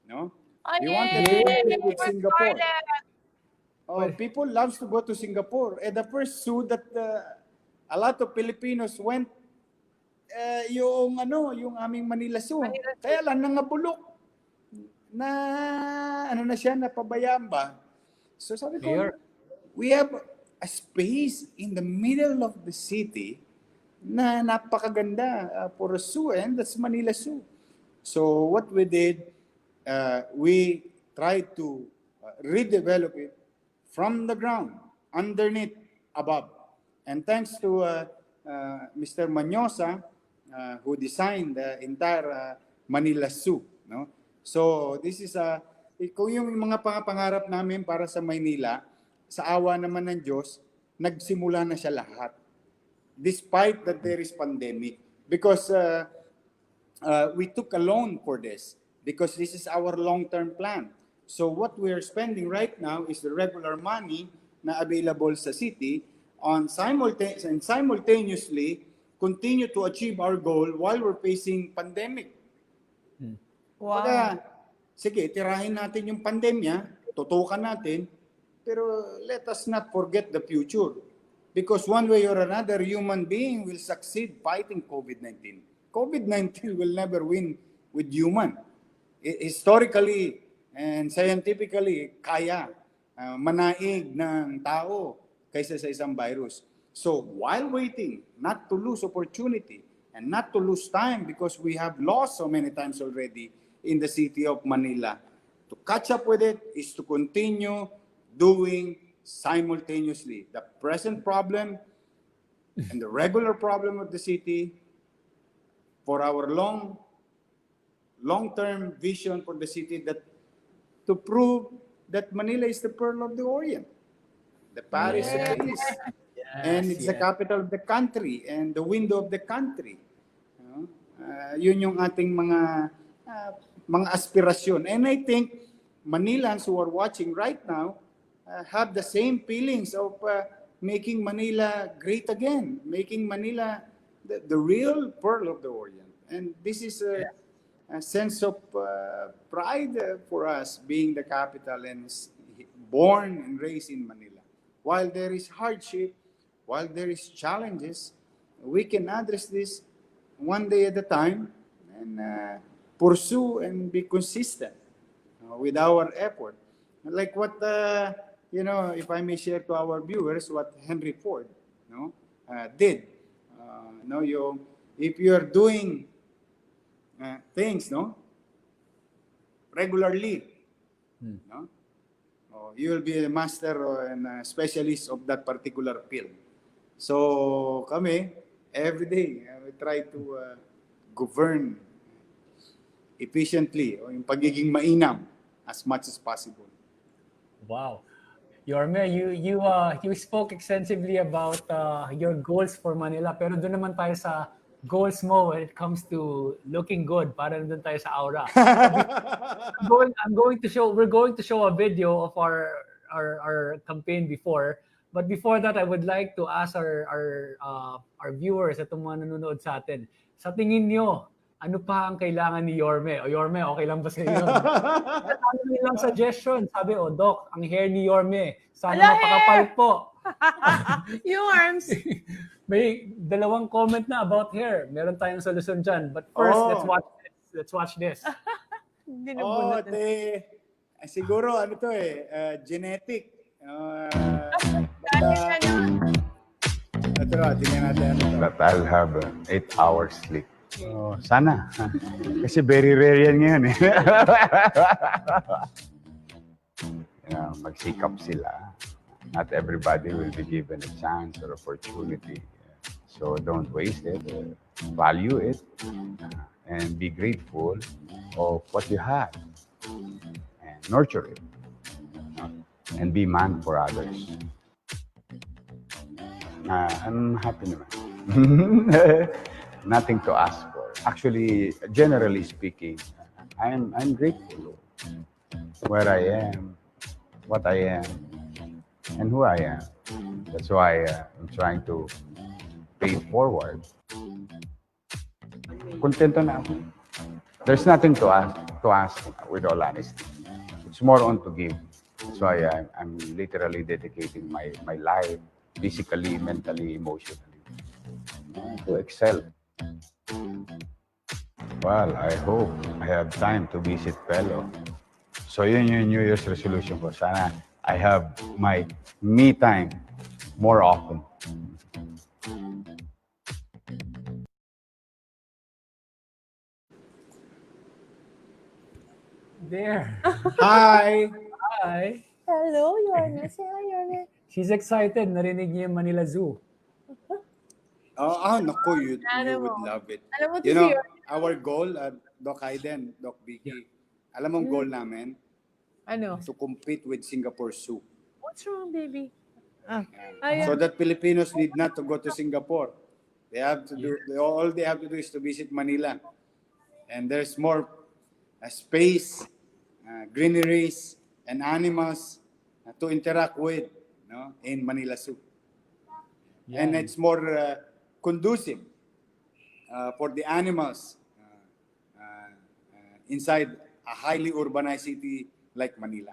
No? Oh, We wanted to yay! compete with For Singapore. Scarlett. Oh, people loves to go to Singapore. And the first zoo that a lot of Filipinos went, yung aming Manila Zoo. Manila Zoo. Kaya lang nangabulok na na siya, napabayaan ba? So sabi ko, Mayor. we have a space in the middle of the city na napakaganda for a zoo, and that's Manila Zoo. So what we did, we tried to redevelop it from the ground, underneath, above. And thanks to Mr. Manyosa, who designed the entire Manila Zoo. No? So this is kung yung mga pangarap namin para sa Maynila, sa awa naman ng Diyos, nagsimula na siya lahat. Despite that there is pandemic. Because we took a loan for this. Because this is our long-term plan. So what we are spending right now is the regular money na available sa city on simultaneously continue to achieve our goal while we're facing pandemic. Wow. Kaya, sige, tirahin natin yung pandemya, tutukan natin, pero let us not forget the future. Because one way or another, human being will succeed fighting COVID-19. COVID-19 will never win with human. Historically and scientifically, kaya manaig ng tao kaysa sa isang virus. So while waiting, not to lose opportunity and not to lose time, because we have lost so many times already in the city of Manila, to catch up with it is to continue doing simultaneously the present problem and the regular problem of the city for our long-term vision for the city, that to prove that Manila is the pearl of the Orient, the Paris of the East, and it's the capital of the country and the window of the country. Yun yung ating mga aspirasyon. And I think Manilans who are watching right now have the same feelings of making Manila great again, making Manila the real pearl of the Orient. And this is a sense of pride for us, being the capital and born and raised in Manila. While there is hardship, while there is challenges, we can address this one day at a time and pursue and be consistent with our effort. Like what, if I may share to our viewers, what Henry Ford did. If you are doing things regularly, you will be a master and a specialist of that particular field. So kami, every day, we try to govern efficiently, o yung pagiging mainam as much as possible. Wow. Yorme, you spoke extensively about your goals for Manila, pero doon naman tayo sa goals mo when it comes to looking good. Para doon tayo sa aura. We're going to show a video of our campaign before. But before that, I would like to ask our viewers at mga nanonood sa atin. Sa tingin nyo, ano pa ang kailangan ni Yorme? O Yorme, okay lang ba sa iyo? Ano nilang suggestion? Sabi, Doc, ang hair ni Yorme, sana mapakapal po. Yung arms. May 2 comment na about hair. Meron tayong solusyon dyan. But first, let's watch this. Siguro genetic. Tingnan natin. That I'll have 8 hours sleep. Sana. Kasi very rare yan ngayon eh. Magsikap sila. Not everybody will be given a chance or opportunity. So don't waste it. Value it. And be grateful of what you have. And nurture it. And be man for others. I'm happy naman. Nothing to ask for. Actually, generally speaking, I'm grateful where I am, what I am, and who I am. That's why I'm trying to pay it forward. kontento na ako. There's nothing to ask with all honesty. It's more on to give. That's why I'm literally dedicating my life, physically, mentally, emotionally, to excel. Well, I hope I have time to visit Belo. So yun yung New Year's resolution ko. Sana I have my me time more often. There. Hi! Hi. Hello, Yorme. Say hi, Yorme. She's excited. Narinig niya yung Manila Zoo. Naku, you Ano would mo? love it. Alam mo to You si know, Yorme. our goal, Doc Hayden, Doc Vicki, alam mong goal namin? Ano? To compete with Singapore Zoo. What's wrong, baby? Ah. So that Filipinos need not to go to Singapore. They have to do, all they have to do is to visit Manila. And there's more space, greeneries, and animals to interact with, no, in Manila Zoo. Yan. And it's more conducive for the animals inside a highly urbanized city like Manila.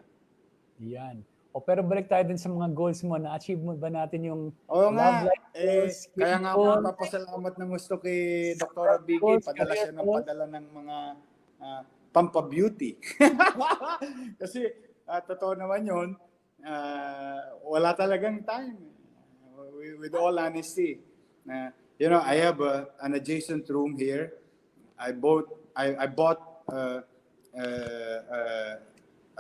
Yan. Pero balik tayo din sa mga goals mo. Na-achieve mo ba natin yung Oo nga. love life goals, Kaya nga goals, ako papasalamat ng gusto kay Dr. Vicki. goals, Padala siya career ng goals? padala ng mga pampabeauty. Kasi totoo naman yun, wala talagang time. With all honesty. You know, I have an adjacent room here. I bought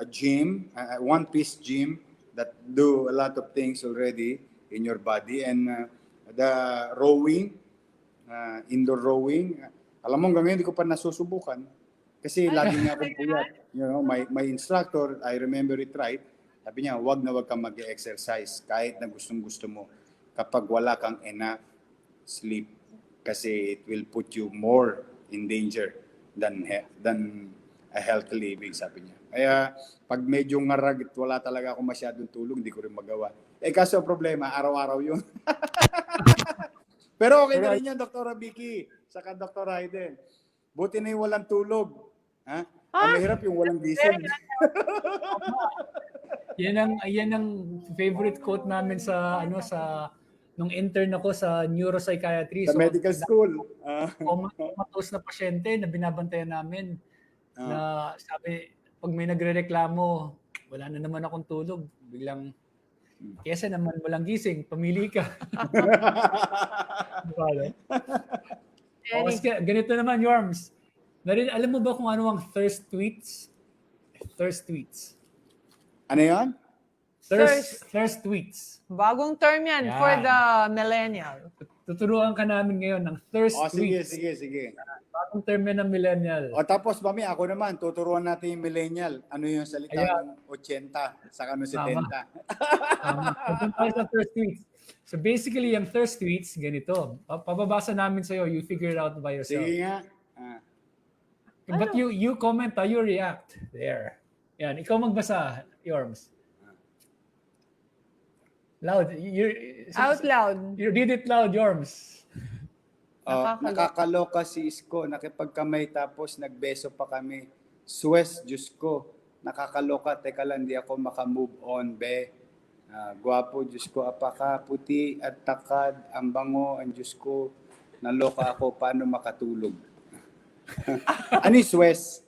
a gym, a one-piece gym that do a lot of things already in your body, and the rowing, indoor rowing. Alam mo, hanggang ngayon hindi ko pa nasusubukan kasi lagi nga akong puyat. You know, my instructor, I remember it right, sabi niya, wag na wag kang mag-exercise kahit na gustong-gusto mo kapag wala kang enough sleep kasi it will put you more in danger than a healthy living, sabi niya. Kaya pag medyo ngarag at wala talaga ako masyadong tulog, hindi ko rin magawa. Kaso problema, araw-araw yun. Pero okay na rin yan, Dr. Vicki, saka Dr. Hayden. Buti na yung walang tulog. Ha? Ang mahirap yung walang gising. Yan ang favorite quote namin sa nung intern ako sa neuropsychiatry. Sa medical school. Comatose na pasyente na binabantayan namin. Na sabi, pag may nagrereklamo, wala na naman akong tulog. Biglang, kesa naman walang gising, pamili ka. Ganito naman, Yorms. Alam mo ba kung ano ang thirst tweets? Thirst tweets. Ano yan? Thirst tweets. Bagong term yan for the millennial. Tuturuan ka namin ngayon ng thirst tweets. Sige. Bagong term yan ng millennial. O tapos, mami, ako naman, tuturuan natin yung millennial. Ano yung salitang 80, saka ano 70. Tama. Sa thirst tweets. So basically, yung thirst tweets, ganito. Pababasa namin sa'yo, you figure it out by yourself. Sige nga. But you comment, you react. There. Yan, ikaw magbasa, Yorms. Loud. Out loud. You read it loud, Yorms. Nakakaloka si Isko. Nakipagkamay tapos nagbeso pa kami. Suwes, Diyos ko. Nakakaloka. Teka lang, di ako makamove on, be. Gwapo, Diyos ko. Apaka, puti at takad. Ang bango, ang Diyos ko. Naloka ako. Paano makatulog? Ano yung Suwes?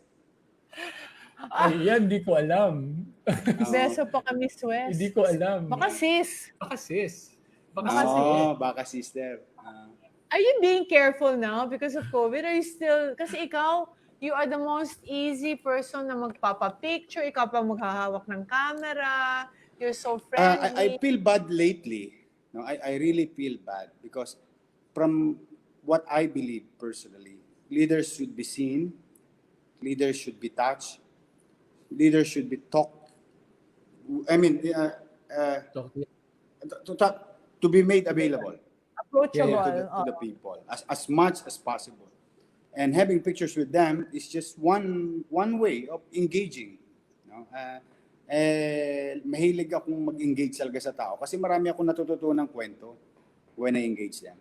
Ayan, di ko alam. Beso pa kami, Suez. Hindi ko alam. Baka sis. Baka sister. Are you being careful now because of COVID? Are you still, kasi ikaw, you are the most easy person na magpapapicture, ikaw pa maghahawak ng camera, you're so friendly. I feel bad lately. No, I really feel bad because from what I believe personally, leaders should be seen, leaders should be touched, leaders should be talked. I mean, to be made available. Approachable. To the people as much as possible. And having pictures with them is just one way of engaging. No? Mahilig akong mag-engage talaga sa tao kasi marami akong natututunang kwento when I engage them.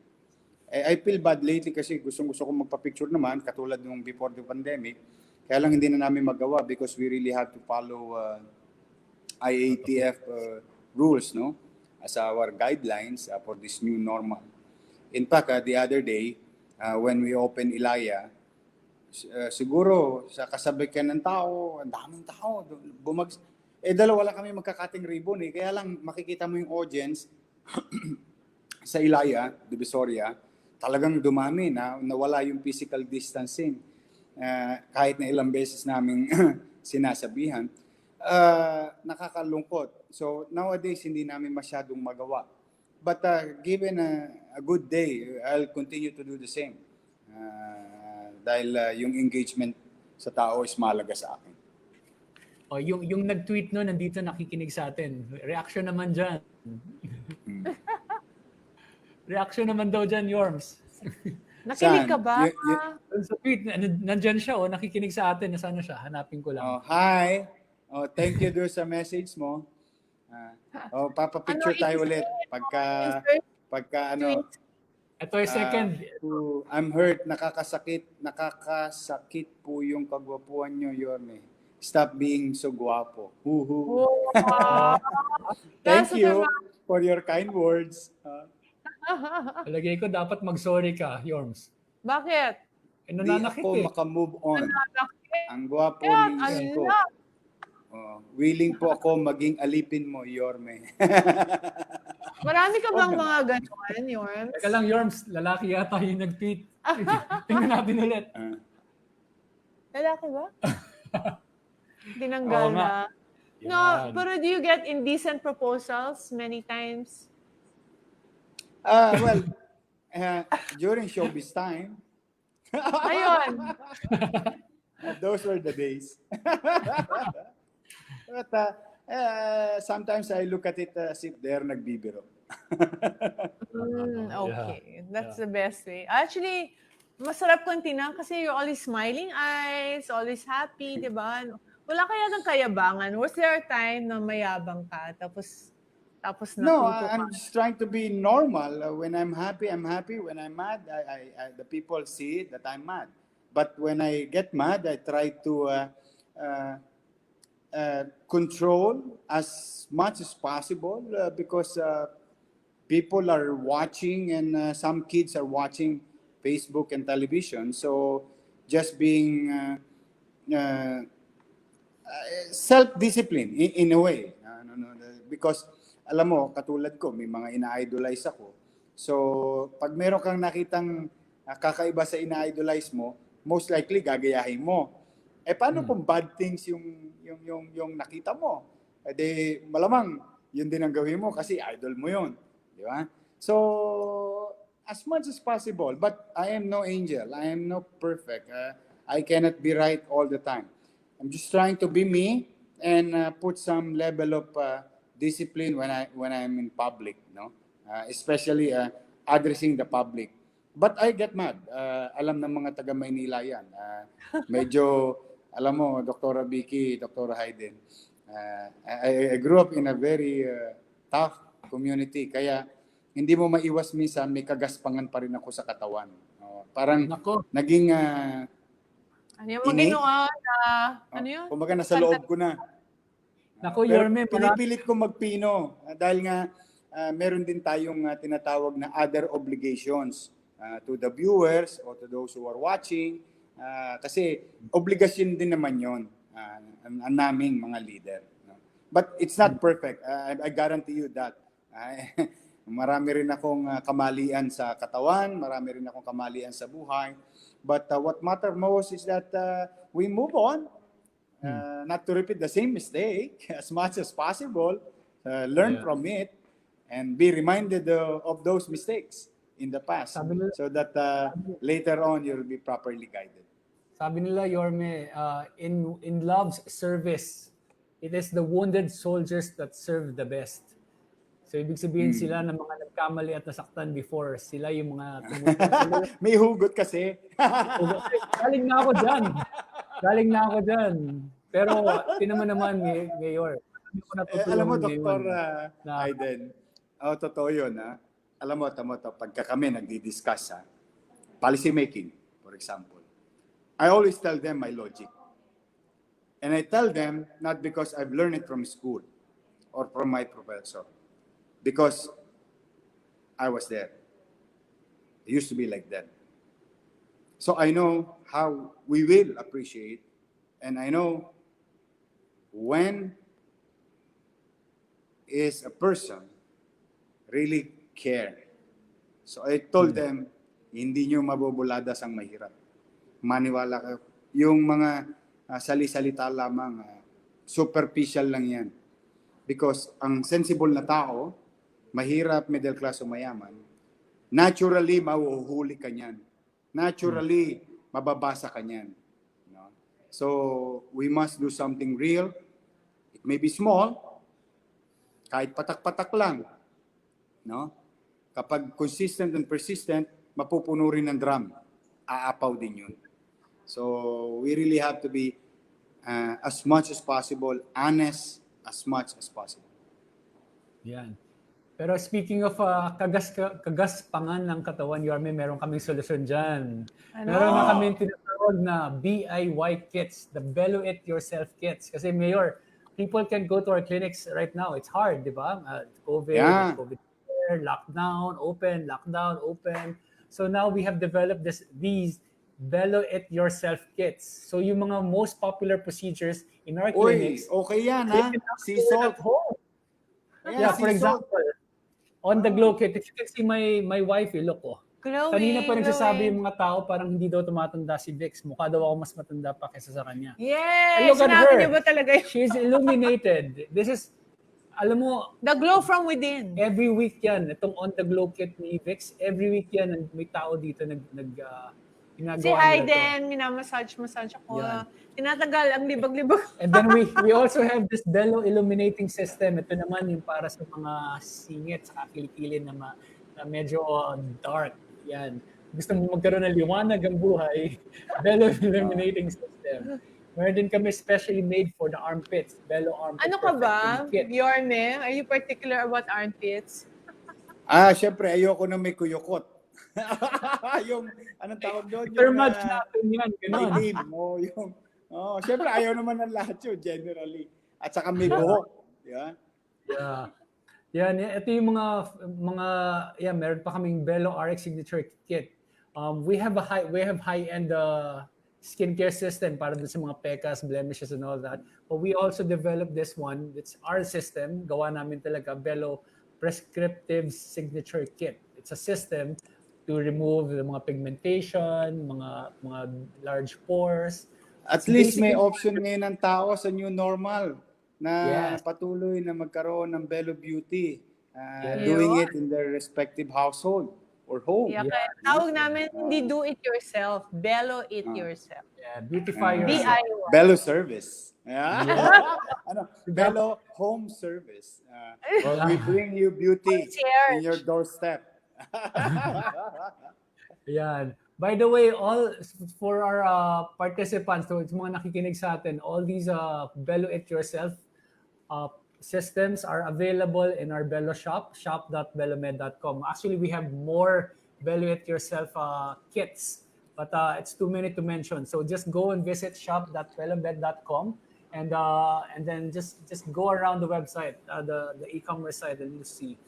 I feel bad lately kasi gustong-gusto ko magpa-picture naman katulad nung before the pandemic. Kaya lang hindi na namin magawa because we really have to follow IATF rules, no? As our guidelines for this new normal. In fact, the other day, when we open Ilaya, siguro sa kasabay ka ng tao, ang daming tao, dalawa lang kami magkakating ribbon eh. Kaya lang makikita mo yung audience sa Ilaya, Divisoria, talagang dumami na nawala yung physical distancing. Kahit na ilang beses namin sinasabihan, nakakalungkot. So nowadays, hindi namin masyadong magawa. But given a good day, I'll continue to do the same. Dahil yung engagement sa tao is mahalaga sa akin. O, yung nag-tweet no, nandito nakikinig sa atin. Reaction naman dyan. Reaction naman daw dyan, Yorms. Nakinig ka ba? Sa tweet, nandyan siya, nakikinig sa atin. Nasaan na siya? Hanapin ko lang. Hi. Thank you do sa message mo. Papapicture tayo ulit. Pagka ano. Ito yung second. I'm hurt. Nakakasakit po yung kagwapuan nyo, Yorme. Stop being so guwapo. Thank you for your kind words. Palagay ko dapat mag-sorry ka, Yorms. Bakit? Hindi ako makamove on. Ang gwapo ni Isko. Willing po ako maging alipin mo, Yorme. Marami ka bang mga gano'n, Yorms? Teka lang, Yorms, lalaki yata yung nag-tweet. Tingnan natin ulit. Lalaki ba? Tinanggal na. No, pero do you get indecent proposals many times? Well, during showbiz time. Ayun. Those were the days. But sometimes I look at it as if they're nagbibiro. Okay. That's the best way. Actually, masarap kang tinang kasi you're always smiling eyes, always happy, di ba? Wala kaya ng kayabangan. Was there a time na mayabang ka, tapos No, natuto ka? I'm just trying to be normal. When I'm happy, I'm happy. When I'm mad, the people see that I'm mad. But when I get mad, I try to control as much as possible because people are watching and some kids are watching Facebook and television. So just being self-discipline in a way. Because alam mo, katulad ko, may mga ina-idolize ako. So pag meron kang nakitang kakaiba sa ina-idolize mo, most likely gagayahin mo. Paano kung bad things yung nakita mo? Malamang yun din ang gawin mo kasi idol mo yun. Di ba? So, as much as possible. But I am no angel. I am no perfect. I cannot be right all the time. I'm just trying to be me and put some level of discipline when I'm in public. No? Especially addressing the public. But I get mad. Alam ng mga taga Maynila yan. Medyo, alam mo, Dr. Vicki, Dr. Hayden, I grew up in a very tough community. Kaya hindi mo maiwas minsan, may kagaspangan pa rin ako sa katawan. Parang naging ano yung maginawa na, ano yun? Kumbaga nasa loob ko na. Nako, Pero Yorme, pinipilit ko magpino. Dahil nga, meron din tayong tinatawag na other obligations. To the viewers or to those who are watching. Kasi obligasyon din naman yon ang naming mga leader. But it's not perfect. I guarantee you that. Marami rin akong kamalian sa katawan, marami rin akong kamalian sa buhay. But what matters most is that we move on. Not to repeat the same mistake as much as possible. Learn from it and be reminded of those mistakes in the past so that later on you'll be properly guided. Sabi nila, Yorme, in love's service, it is the wounded soldiers that serve the best. So ibig sabihin sila ng mga nagkamali at nasaktan before, sila yung mga tumutulong. May hugot kasi. Galing na ako dyan. Pero tinan mo naman, Mayor. Alam mo, Dr. Hayden, totoo yun. alam mo, pagka kami nagdi-discuss policy making, for example, I always tell them my logic. And I tell them not because I've learned it from school or from my professor, because I was there. It used to be like that. So I know how we will appreciate, and I know when is a person really care. So I told them, hindi nyo mabubuladas ang mahirap. Maniwala kayo. Yung mga sali-salita lamang, superficial lang yan. Because ang sensible na tao, mahirap, middle class o mayaman, naturally mahuhuli ka niyan. Naturally, mababasa ka niyan. No? So, we must do something real. It may be small, kahit patak-patak lang. No? Kapag consistent and persistent, mapupuno rin ng drum. Aapaw din yun. So, we really have to be as much as possible, honest as much as possible. Yan. Pero speaking of kagaspangan ng katawan, Yorme, meron kaming solusyon dyan. Ano? Meron na kaming tinatawag na DIY kits, the Belo It Yourself kits. Kasi Mayor, people can go to our clinics right now. It's hard, di ba? COVID, Yeah. COVID, lockdown, open, lockdown, open. So now we have developed these Belo It Yourself kits. So yung mga most popular procedures in our clinics, okay yan, they ha? can now Sea do it salt. at home. Ayan, Yeah, for sea salt. example, on the glow kit, if you can see my wife, look ko. Glowing, Kanina pa nagsasabi glowing. yung mga tao parang hindi daw tumatanda si Vix. Mukha daw ako mas matanda pa kaysa sa kanya. Yes! And look at Sinabi her. niyo ba talaga yun? She's illuminated. This is, alam mo, The glow from within. every week yan. Itong on the glow kit ni Vix, every week yan, may tao dito ginagawa Si nila to. Hayden, minamassage ako. Yan. Tinatagal ang libag-libag. And then we also have this Belo illuminating system. Ito naman yung para sa mga singit, sa kilikili na medyo dark. Yan. Gusto mo magkaroon ng liwanag ang buhay, Belo illuminating system. Meron din kami specially made for the armpits, Belo armpit. Ano ka ba, kit. Yorme? Are you particular about armpits? Syempre, ayoko na may kuyukot. Yung, anong tawag doon? Thermage natin yan, gano'n. Syempre, ayaw naman ng lahat yun, generally. At saka may buhok. Yeah. Yeah. Yan, ito yung meron pa kaming Belo RX Signature Kit. We have high-end skincare system para dun sa mga pekas, blemishes and all that. But we also developed this one. It's our system. Gawa namin talaga, Belo Prescriptive Signature Kit. It's a system to remove the mga pigmentation, mga large pores. At least may option ngayon ng tao sa new normal na Yes. patuloy na magkaroon ng Belo Beauty, Yes. doing it in their respective household or home. Yeah, kaya tawag namin, hindi do it yourself, Belo it yourself. Yeah, beautify DIY. yourself. Belo service. Yeah. Yeah. Belo home service. Well, We bring you beauty Concierge. in your doorstep. Yan. By the way, all for our participants, so it's mga nakikinig sa atin, all these Belo It Yourself systems are available in our Belo shop, shop.belomed.com. Actually, we have more Belo It Yourself kits, but it's too many to mention. So just go and visit shop.belomed.com and then just go around the website, the e-commerce site, and you'll see.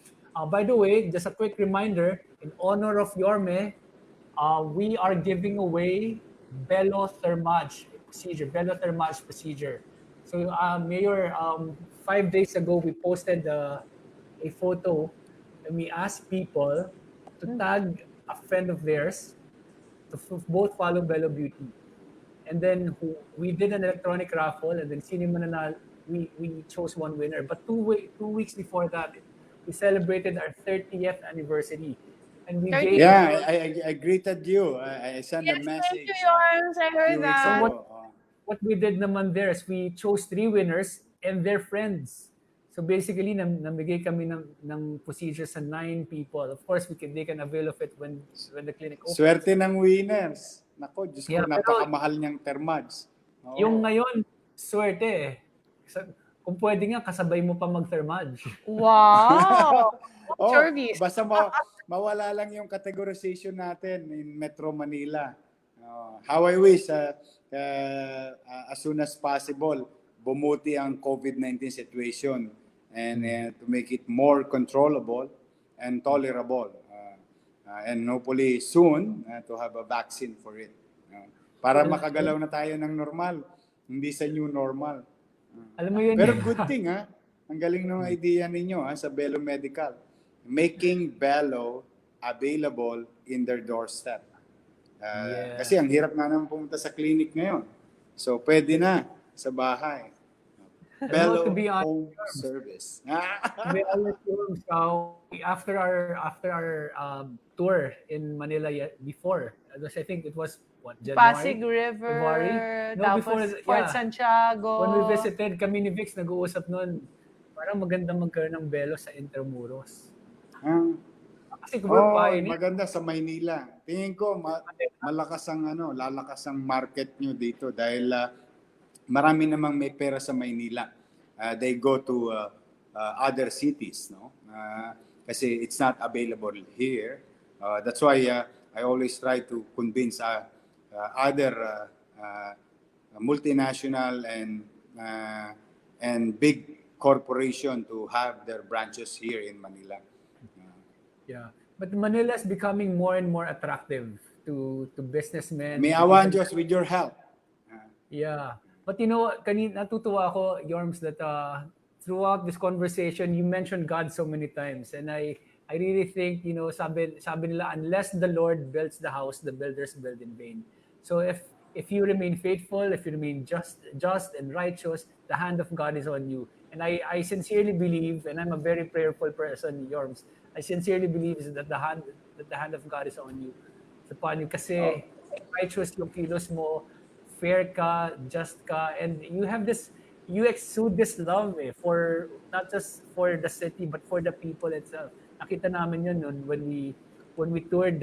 By the way, just a quick reminder, in honor of Yorme, we are giving away Belo Thermage procedure. So, Mayor, 5 days ago, we posted a photo and we asked people to tag a friend of theirs to both follow Belo Beauty. And then we did an electronic raffle, and then we chose one winner. But 2 weeks before that, we celebrated our 30th anniversary. And we gave I greeted you. I sent a Yes, message. thank you, Yorms. I heard few weeks that. ago. what we did naman there is we chose 3 winners and their friends. So basically, namigay kami ng procedure sa 9 people. Of course, they can avail of it when the clinic opens. Swerte ng winners. Nako, Diyos ko, Yeah, pero- napakamahal niyang Thermage. Oo. Yung ngayon, swerte eh. Kung pwede nga, kasabay mo pa mag-thermage. Wow! Oh, Service. basta mawala lang yung categorization natin in Metro Manila. How I wish as soon as possible bumuti ang COVID-19 situation and to make it more controllable and tolerable. And hopefully soon to have a vaccine for it. Para makagalaw na tayo ng normal, hindi sa new normal. Alam mo yun. Pero good thing ang galing ng idea ninyo sa Belo Medical. Making Belo available in their doorstep. Kasi ang hirap nga naman pumunta sa clinic ngayon. So pwede na sa bahay. Belo home service. To be honest, after our tour in Manila before, I think it was January? Pasig River, February? No, tapos before, Fort Santiago. When we visited, kami ni Vix nag-uusap noon, parang maganda magkaroon ng Belo sa Intramuros. Kasi maganda sa Maynila. Tingin ko lalakas ang market nyo dito dahil marami namang may pera sa Maynila. They go to other cities, no? Kasi it's not available here. That's why I always try to convince other multinational and big corporation to have their branches here in Manila. But Manila is becoming more and more attractive to businessmen. May awan Diyos with your help. But natutuwa ako, Yorms, that throughout this conversation, you mentioned God so many times. And I really think, sabi nila, unless the Lord builds the house, the builders build in vain. So if you remain faithful, if you remain just and righteous, the hand of God is on you. And I sincerely believe, and I'm a very prayerful person, Yorms, I sincerely believe that the hand of God is on you. Sa paano kasi righteous yung kilos mo, fair ka, just ka, and you exude this love for not just for the city but for the people itself. Nakita namin yun noon when we toured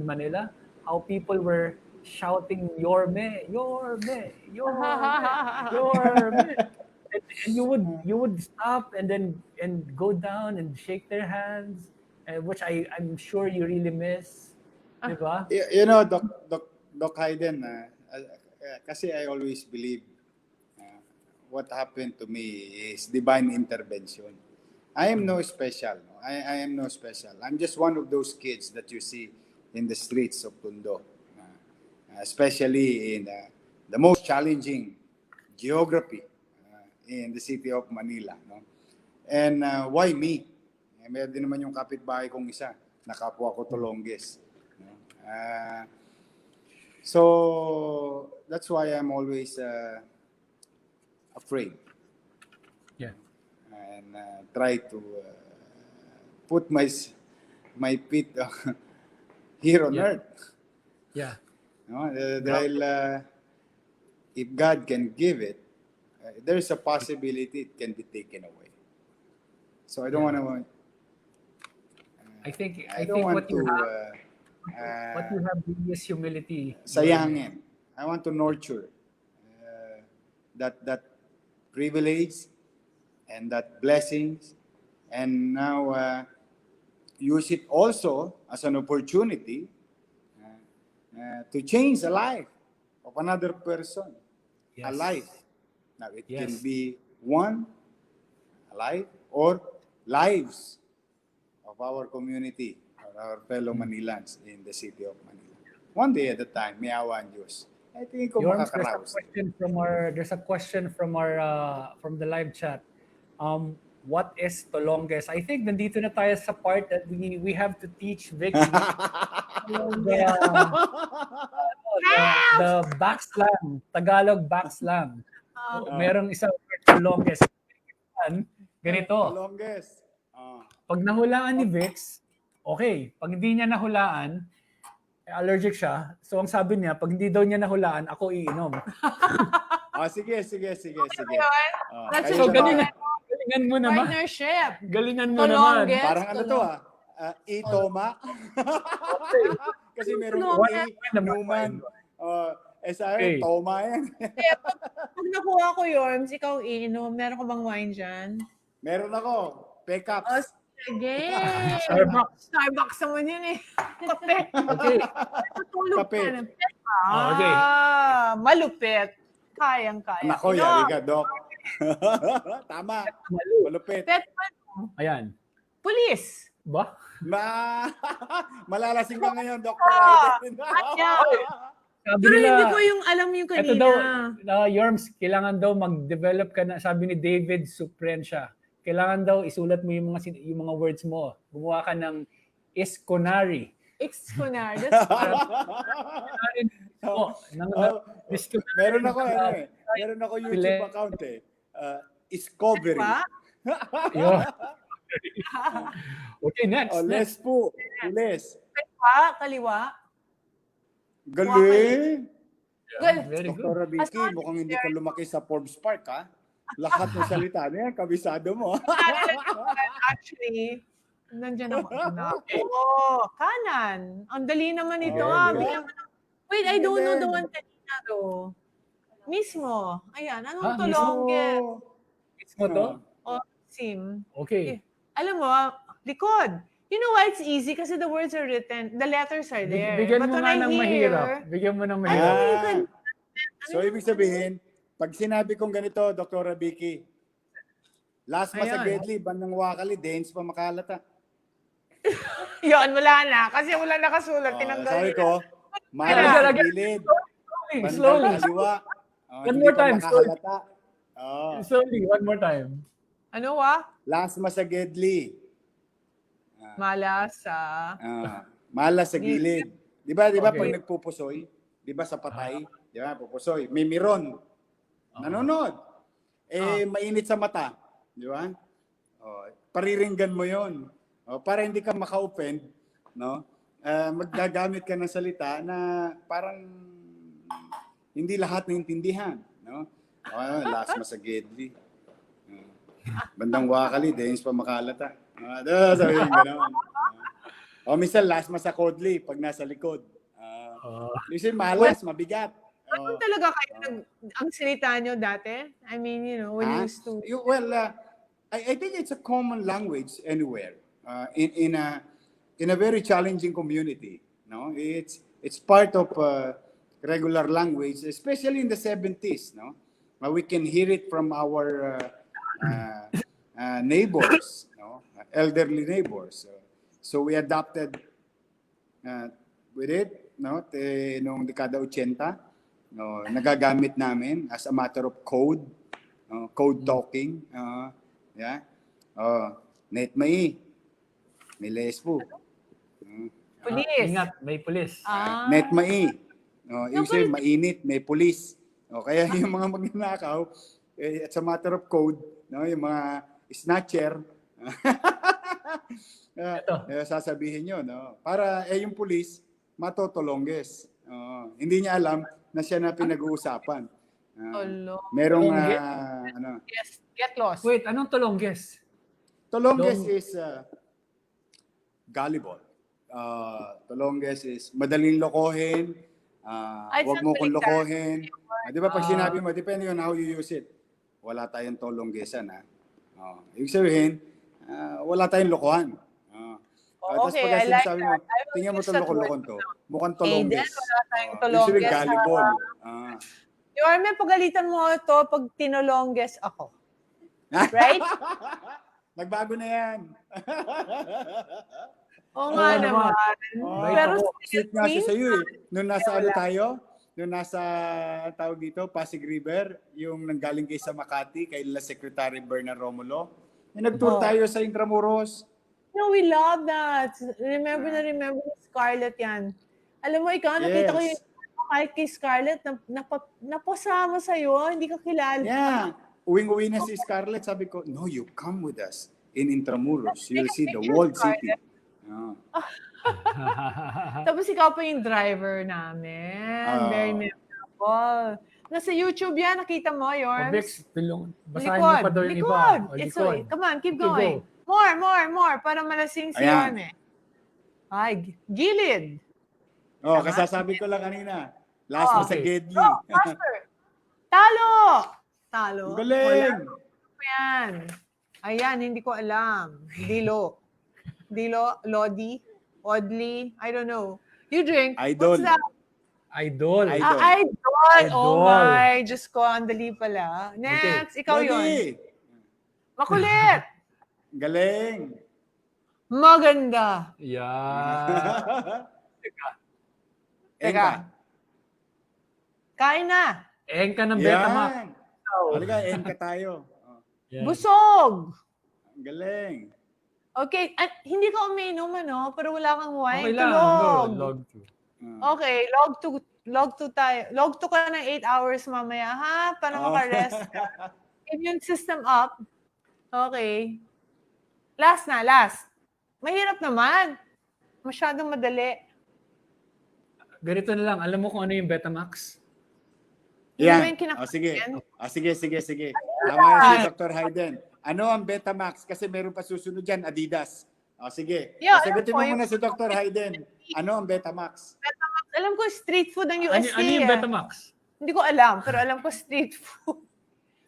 Manila, how people were shouting Yorme, Yorme, Yorme, Yorme. And you would stop and go down and shake their hands, which I'm sure you really miss, diba? Doc Hayden, kasi I always believe what happened to me is divine intervention. I am no special. I am no special. I'm just one of those kids that you see in the streets of Tondo, especially in the most challenging geography in the city of Manila. No? And why me? Meron din naman yung kapitbahay kong isa. Nakapwa ko to longest. No? So that's why I'm always afraid. And try to put my feet here on earth. No? Dahil if God can give it, there's a possibility it can be taken away. So I don't want to. I think what you have is humility. Sayangin. I want to nurture that privilege and that blessings, and now use it also as an opportunity to change the life of another person. A life. Now it can be one, a life, or lives of our community, or our fellow Manilans in the city of Manila. One day at a time, may awa ang Diyos. I think ko makakaraos. There's a question from the live chat. What is the longest? I think nandito na tayo sa part that we have to teach Vic the backslam, Tagalog backslam. Merong isang word for longest. Ganito. Longest. Pag nahulaan ni Vix, okay. Pag hindi niya nahulaan, allergic siya. So ang sabi niya, pag hindi daw niya nahulaan, ako iinom. Sige. So, galingan mo naman. Partnership. Galingan mo naman. Parang ano to Itoma. Kasi meron Numan. Sa'yo, Toma yan. Pag nakuha ko yun, ikaw iinom, meron ka bang wine dyan? Meron ako. Pickups. Again. Starbucks naman yun eh. Kape. Okay. Natutulog Kape. ka na. Okay. Malupit. Kayang-kaya. Nako, yari ka, Doc. Tama. Malupit. Pet Ayan. Police. Ba? Malalasing ka ngayon, Dr. Ah, Hayden. Sabi Pero nila, hindi ko yung alam yung ito kanina. daw, Yorms, kailangan daw mag-develop ka na, sabi ni David Suprensya, kailangan daw isulat mo yung mga words mo. Gumawa ka ng iskonari. Exconar. That's Meron ako, meron ako YouTube account eh. Discovery. ba? Okay, next. Les po. Les. Kaliwa. Galing. Very good. Dr. Vicki, mukhang hindi ka lumaki sa Forbes Park, ha? Lahat ng salita niya, kabisado mo. Actually, nandiyan ako. Kanan. Ang dali naman ito. Diba? Wait, I don't know the one kanina though. Mismo. Ayan, anong tulongge? Mismo to? Sim. Okay. Alam mo, likod. You know why it's easy? Kasi the words are written, the letters are there. Bigyan But mo when nga I ng hear, mahirap. Bigyan mo ng mahirap. So, ibig sabihin, pag sinabi kong ganito, Dr. Vicki, last mas sa Gedli, bandang wakali, dance pa makalata. Yun, wala na. Kasi wala nakasulat. Tinanggal Sabi nila. ko, malas sa gilid, Slowly. bandang kaliwa. One more time, makahalata. Slowly, one more time. Ano wa? Last mas sa Gedli. Malas sa... Malas sa gilid. Di ba Okay. pag nagpupusoy, di ba sa patay, di ba, pupusoy, may miron. Nanonood. Mainit sa mata, di ba? Pariringgan mo 'yon. Para hindi ka maka-offend, no? Maggagamit ka ng salita na parang hindi lahat naintindihan, no? Last mas sa Gedli. Bandang wakali, dance pa makalata. Sabi yung gano'n. Minsan last mas sa Kodli pag nasa likod. Minsan malas, mabigat. Ano talaga kayo ang salita nyo dati? I mean, when you used to... I think it's a common language anywhere. In a very challenging community. No, it's part of regular language, especially in the 70s. No, we can hear it from our neighbors, no? Elderly neighbors. So we adopted with it, no? Noong dekada 80, no, nagagamit namin as a matter of code, code talking. Net may lespo. Police. Ingat, may pulis. Net mai. Yung say mainit, may pulis. Kaya yung mga magnanakaw, it's a matter of code, no? Yung mga snatcher, sasabihin nyo, no? Para yung pulis, matotolongges. Hindi niya alam na siya na pinag-uusapan. Merong, Get lost. Wait, anong tolongges? Tolongges is gullible. Tolongges is madaling lokohin. Huwag mo kong lokohin. Di ba pag sinabi mo, depending on how you use it, wala tayong tolonggesan. Ibig sabihin, wala tayong lokohan. Tapos pag sinasabi mo, tingnan mo itong loko-lokon to. Mukhang tolongges. Wala tayong Ibig sabihin, tolongges. gullible. Yorme, pagalitan mo ito pag tinolongges ako. Right? Nagbago na yan. Oo nga naman. Pero sweet nga siya sa'yo eh. Nung nasa tayo, nung nasa, tawag dito, Pasig River, yung nanggaling kayo sa Makati, kay Secretary Bernard Romulo, nag-tour tayo sa Intramuros. No, we love that. Remember Scarlett yan. Alam mo, ikaw, nakita ko yung kahit kay Scarlett, naposama sa'yo, hindi ka kilala. Yeah. Uwing-uwi na si Scarlett, sabi ko, no, you come with us in Intramuros. You'll see the walled city. Tapos ikaw pa yung driver namin. Very memorable. Nasa YouTube yan, nakita mo, Yorms? Bex, basahin mo pa daw yung iba. Likod. Come on, keep going. More. Para malasing si Yorme. Ay, gilid. Kasasabi ko lang kanina. Last mo sa Gedli. Faster. Talo. Galing. Yan. Ayan, hindi ko alam. Dilo. Lodi, Oddly, I don't know. You drink. Idol. What's that? Idol. Idol. Idol. Oh Idol. my. Diyos ko, ang dali pala. Next, ikaw yun. Ready. Makulit. Galing. Maganda. Yeah. Enka. Kain na. Engka ng Betamax. Yan. Halika, enka tayo. Yan. Busog. Galing. Okay, at hindi ka umiinom, ano? Pero wala kang wine. Okay lang. Tulog. Log 2. Okay, log 2 tayo. Log 2 ka ng 8 hours mamaya, ha? Para makarest ka. Immune system up. Okay. Last. Mahirap naman. Masyadong madali. Ganito na lang. Alam mo kung ano yung Betamax? Yan. Hindi mo yung Sige. Tama yan si Dr. Hayden. Ano ang Betamax? Kasi meron pa susunod dyan, Adidas. Sige. Yeah, Sagutin mo alam ko, muna si Dr. Hayden. Ano ang Betamax? Betamax. Alam ko street food ng UST. Ano yung Betamax? Hindi ko alam, pero alam ko street food.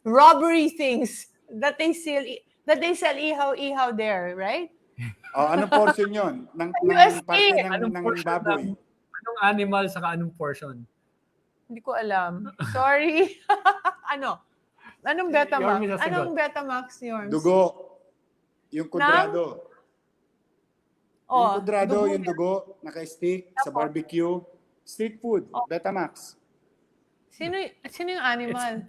Robbery things that they sell ihaw there, right? Anong portion yun? Ng UST. parte Anong ng portion baboy? Anong animal saka anong portion? Hindi ko alam. Sorry. Anong Betamax? Yorme sasagot. Anong Betamax, Yorms? Dugo. Yung kudrado. Yung kudrado, dugo yung dugo, naka-stick sa barbecue. Street food, Betamax. Sino yung animal?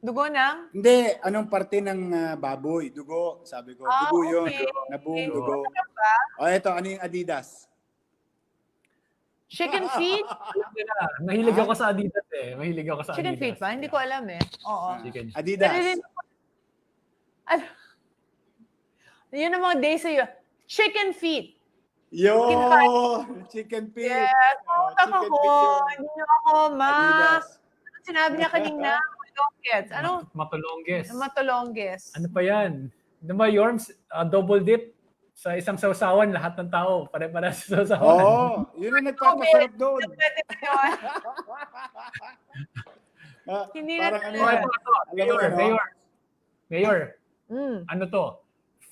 Dugo ng? Hindi, anong parte ng baboy? Dugo, sabi ko. Dugo yun. Okay. Nabuong dugo. Ba? Ito, ano yung Adidas? Chicken feet? Mahilig ako sa Adidas eh. Chicken feet ba? Hindi ko alam eh. Oo. Chicken. Adidas. Yun ang mga days sa'yo. Chicken feet. Yo! Chicken feet. Yes. Chicken Ako. feet yun. Hindi niyo ako, ma. Adidas. Sinabi niya kanina, matulongges. Ano? Matulongges. Matulongges. Ano pa yan? Ano ba, Yorms? Double dip sa isang sausawan, lahat ng tao. Pare-pare sa sausawan. Yun ang nagpapasarap doon. Pwede ba yun? Hindi na Parang ano talaga. yan. Mayor. Ano to?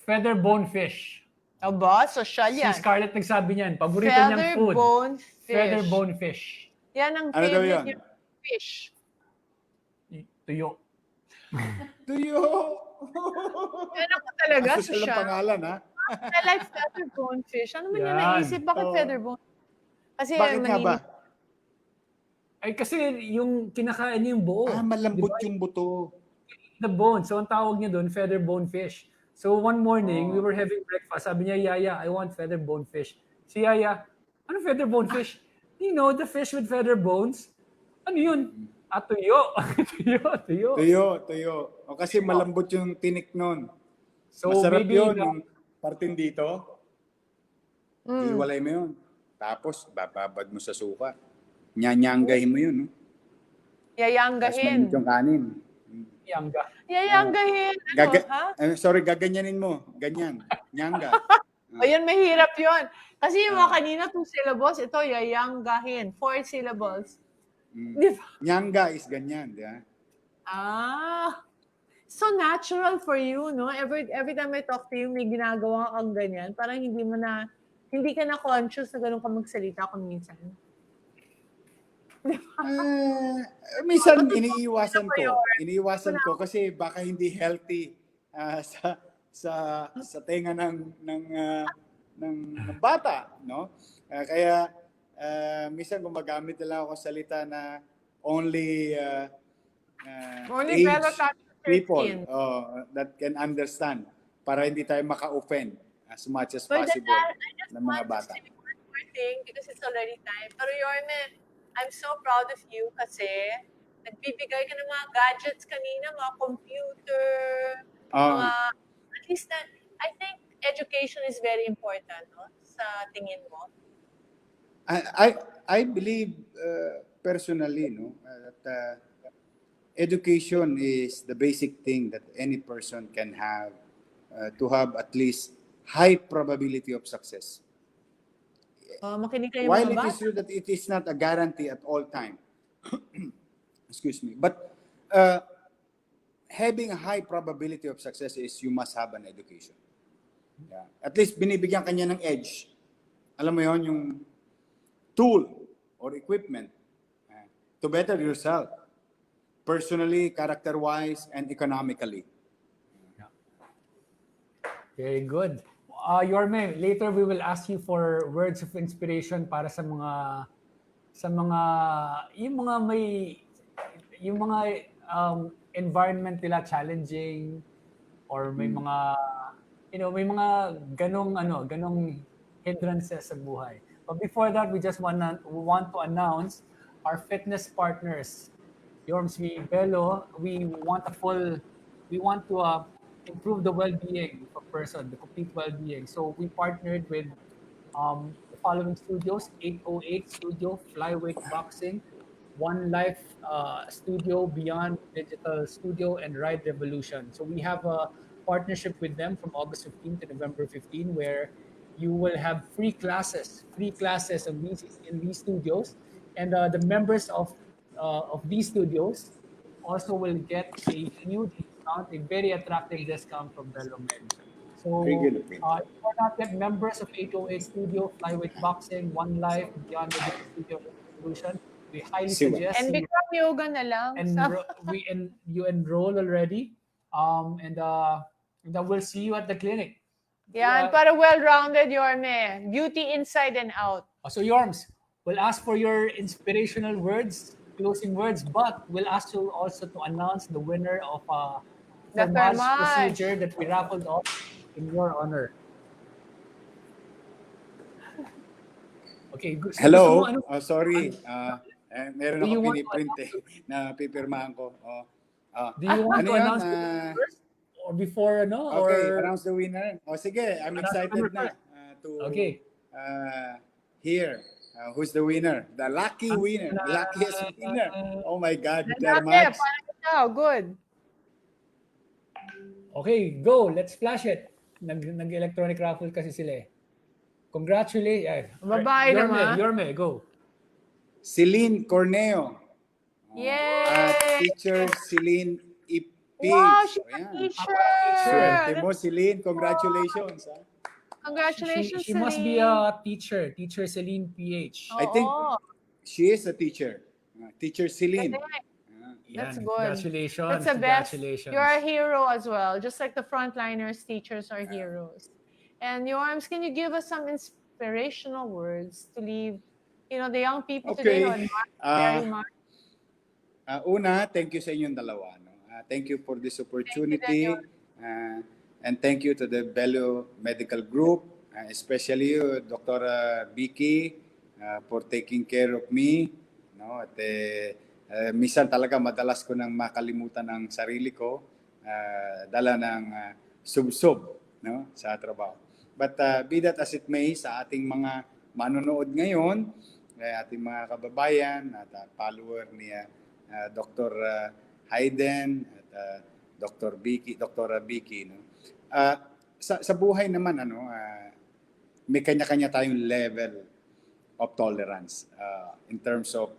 Feather bone fish. Aba, social yan. Si Scarlett nagsabi niyan. Paborito niyang food. Feather bone fish. Yan ang Ano daw favorite yun? yung fish. Tuyo. Tuyo! Yan ako talaga, Social ang social. pangalan, ha? I like feather bone fish. Ano man Yan. yung naisip? Bakit feather bone? Kasi Bakit nga ba? Ay kasi yung kinakain niya yung buo. Malambot Diba? yung buto. The bone. So ang tawag niya doon, feather bone fish. So one morning, we were having breakfast. Sabi niya, Yaya, I want feather bone fish. Si Yaya, ano feather bone fish? You know, the fish with feather bones? Ano yun? Tuyo. Tuyo. O kasi malambot yung tinik nun. So Masarap maybe yun. Yung parting dito, iwalay mo yun. Tapos, bababad mo sa suka. Nyanyanggahin mo yun. No? Tapos yayanggahin. malambot yung kanin. Yangga. Yayanggahin. Ano, ha? Sorry, gaganyanin mo. Ganyan. Nyanga. Ayun, mahirap yun. Kasi yung mga kanina, 2 syllables, ito, yayanggahin. 4 syllables. Di ba? Nyanga is ganyan. Di ba? So natural for you, no? Every time I talk to you, may ginagawa kang ganyan. Parang hindi ka na conscious na ganun ka magsalita kung minsan. Minsan iniiwasan ko. Iniiwasan ko kasi baka hindi healthy sa tenga ng bata, no? Kaya minsan gumagamit nila ako salita na only age people that can understand para hindi tayo maka-offend as much as possible ng mga bata. Because it's already time. Pero Yorme, I'm so proud of you kasi nagbibigay ka ng mga gadgets kanina, mga computer, at least I think education is very important, no? Sa tingin mo. I believe personally, no, that education is the basic thing that any person can have to have at least high probability of success. Makinig kayo While mga it is true that it is not a guarantee at all time, excuse me, but having a high probability of success is you must have an education. Yeah. At least binibigyan kanya ng edge. Alam mo yon, yung tool or equipment to better yourself personally, character-wise, and economically. Very good. Yorme, later we will ask you for words of inspiration para sa mga yung mga environment nila challenging, or may mga may mga ganong hindrances sa buhay. But before that, we just want to announce our fitness partners. Yorms, Belo, we want to improve the well-being of a person, the complete well-being. So we partnered with the following studios: 808 Studio, Flyweight Boxing, One Life Studio, Beyond Digital Studio, and Ride Revolution. So we have a partnership with them from August 15 to November 15, where you will have free classes in these studios, and the members of these studios also will get a huge discount, a very attractive discount from Belo Med. So, Very good. if you are not yet members of 808 Studio, Flyweight Boxing, One Life, Beyond Digital Studio Revolution, we highly Siwa. suggest And become yoga na lang. you enroll already, and then we'll see you at the clinic. Yan, para well-rounded, Yorme. Beauty inside and out. So Yorms, we'll ask for your inspirational words, closing words, but we'll ask you also to announce the winner of The thermage thermage. procedure that we raffled off in your honor. Okay, good. So, Hello. gusto mo, Sorry. Meron Do you ako want to piniprint na pipirmahan ko. do you want Ano to yun? announce the winner first? Or before, Okay, or announce the winner. Sige, I'm Announce the excited winner na first. to Okay. hear who's the winner. The lucky winner. The luckiest winner. Oh my God, Dati, Thermage. parang ikaw. Good. Okay, go. Let's flash it. Nag-electronic raffle kasi sila eh. Congratulations. Babae naman. Yorme, go. Celine Corneo. Yay! Teacher Celine Ipig. Wow, she's a Ayan. teacher. Swerte mo, Celine. Congratulations. Congratulations, She must be a teacher. Teacher Celine PH. I think Oo. she is a teacher. Teacher Celine. That's Yan, good. Congratulations. That's the best. Congratulations. You're a hero as well. Just like the frontliners, teachers are heroes. And Yorms, can you give us some inspirational words to leave, the young people today who Okay. admire very much? Una, thank you sa inyong dalawa. No? Thank you for this opportunity. Thank And thank you to the Belo Medical Group, especially you, Dr. Vicki, for taking care of me. No? At minsan talaga madalas ko nang makalimutan ang sarili ko, dala ng sub-sub, no? Sa trabaho. But be that as it may, sa ating mga manonood ngayon, ating mga kababayan at follower ni Dr. Hayden at Dr. Vicki, no? Sa buhay naman may kanya-kanya tayong level of tolerance in terms of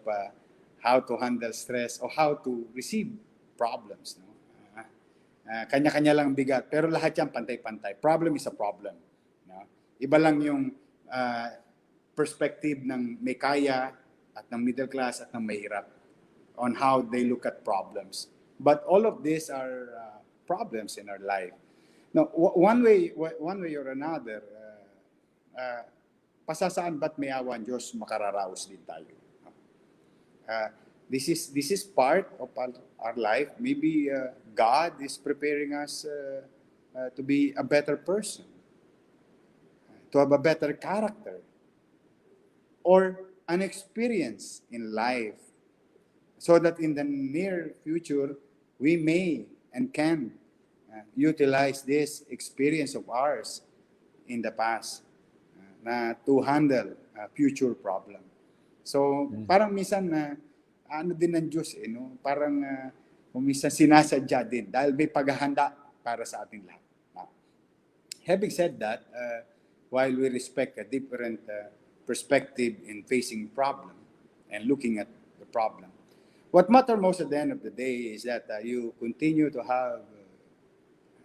how to handle stress or how to receive problems, no? Kanya-kanya lang bigat, pero lahat yan pantay-pantay. Problem is a problem, no? Iba lang yung perspective ng may kaya at ng middle class at ng mahirap on how they look at problems. But all of these are problems in our life. Now, one way or another, pasasaan ba't may awan Diyos, makararaos din tayo. This is part of our life. Maybe God is preparing us to be a better person, to have a better character, or an experience in life, so that in the near future, we may and can utilize this experience of ours in the past na to handle future problem. So, parang minsan ano din ng Diyos, no? Parang minsan sinasadya din dahil may paghahanda para sa ating lahat. Having said that, while we respect a different perspective in facing problem and looking at the problem, what matters most at the end of the day is that you continue to have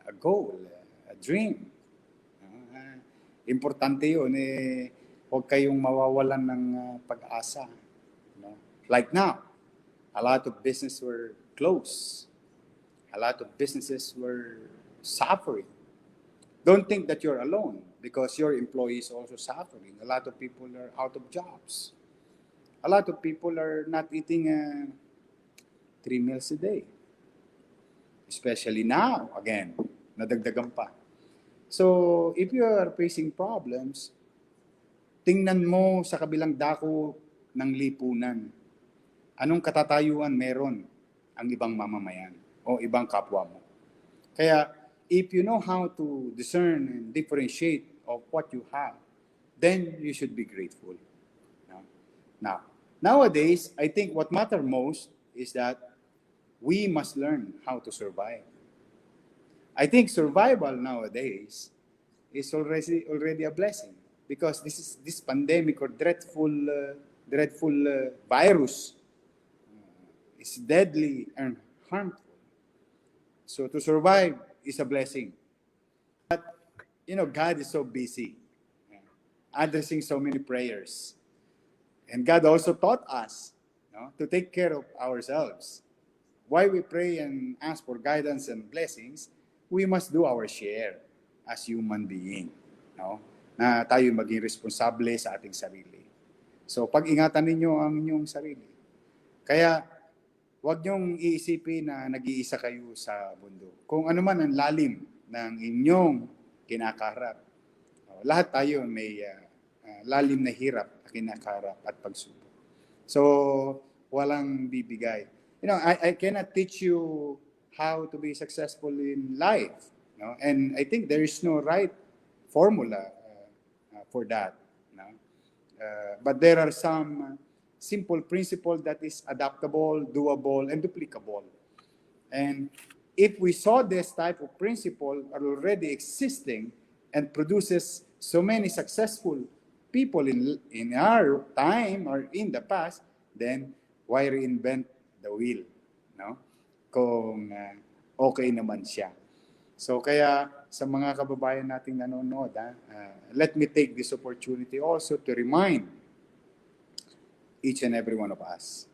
a goal, a dream. Importante yun. Huwag kayong mawawalan ng pag-asa. No? Like now, a lot of businesses were closed. A lot of businesses were suffering. Don't think that you're alone because your employees also suffering. A lot of people are out of jobs. A lot of people are not eating 3 meals a day. Especially now, again, nadagdagan pa. So, if you are facing problems, tingnan mo sa kabilang dako ng lipunan. Anong katatayuan meron ang ibang mamamayan o ibang kapwa mo? Kaya, if you know how to discern and differentiate of what you have, then you should be grateful. Now, nowadays, I think what matters most is that we must learn how to survive. I think survival nowadays is already a blessing because this pandemic or dreadful virus is deadly and harmful. So to survive is a blessing. But God is so busy addressing so many prayers, and God also taught us to take care of ourselves. Why we pray and ask for guidance and blessings, we must do our share as human being. Na tayo maging responsable sa ating sarili. So pag-ingatan ninyo ang inyong sarili. Kaya huwag niyong iisipin na nag-iisa kayo sa mundo. Kung ano man ang lalim ng inyong kinakaharap. Lahat tayo may lalim na hirap na kinakaharap at pagsubok. So walang bibigay. I cannot teach you how to be successful in life. And I think there is no right formula for that. But there are some simple principles that is adaptable, doable, and duplicable. And if we saw this type of principle are already existing and produces so many successful people in our time or in the past, then why reinvent the wheel? Kung okay naman siya. So kaya sa mga kababayan nating nanonood, let me take this opportunity also to remind each and every one of us.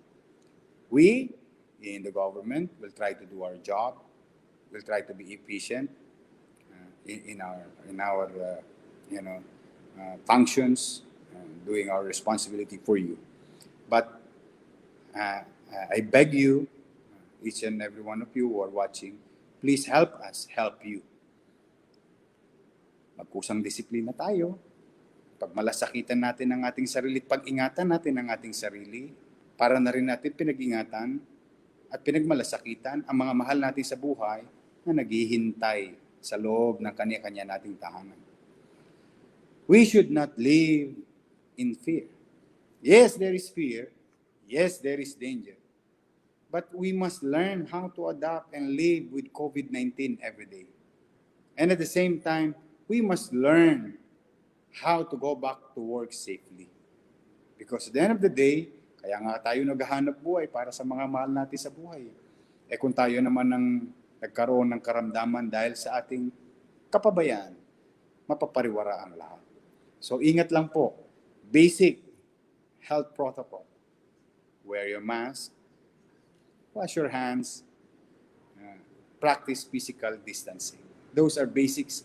We in the government will try to do our job. We'll try to be efficient in our functions, doing our responsibility for you. But I beg you, each and every one of you who are watching, please help us help you. Magkusang disiplina tayo. Pag malasakitan natin ang ating sarili, pag-ingatan natin ang ating sarili, para na rin natin pinag-ingatan at pinagmalasakitan ang mga mahal natin sa buhay na naghihintay sa loob ng kanya-kanya nating tahanan. We should not live in fear. Yes, there is fear. Yes, there is danger. But we must learn how to adapt and live with COVID-19 every day. And at the same time, we must learn how to go back to work safely. Because at the end of the day, kaya nga tayo naghahanap buhay para sa mga mahal natin sa buhay. Kung tayo naman nagkaroon ng karamdaman dahil sa ating kapabayaan, mapapariwara ang lahat. So ingat lang po. Basic health protocol. Wear your mask. Wash your hands. Practice physical distancing. Those are basics.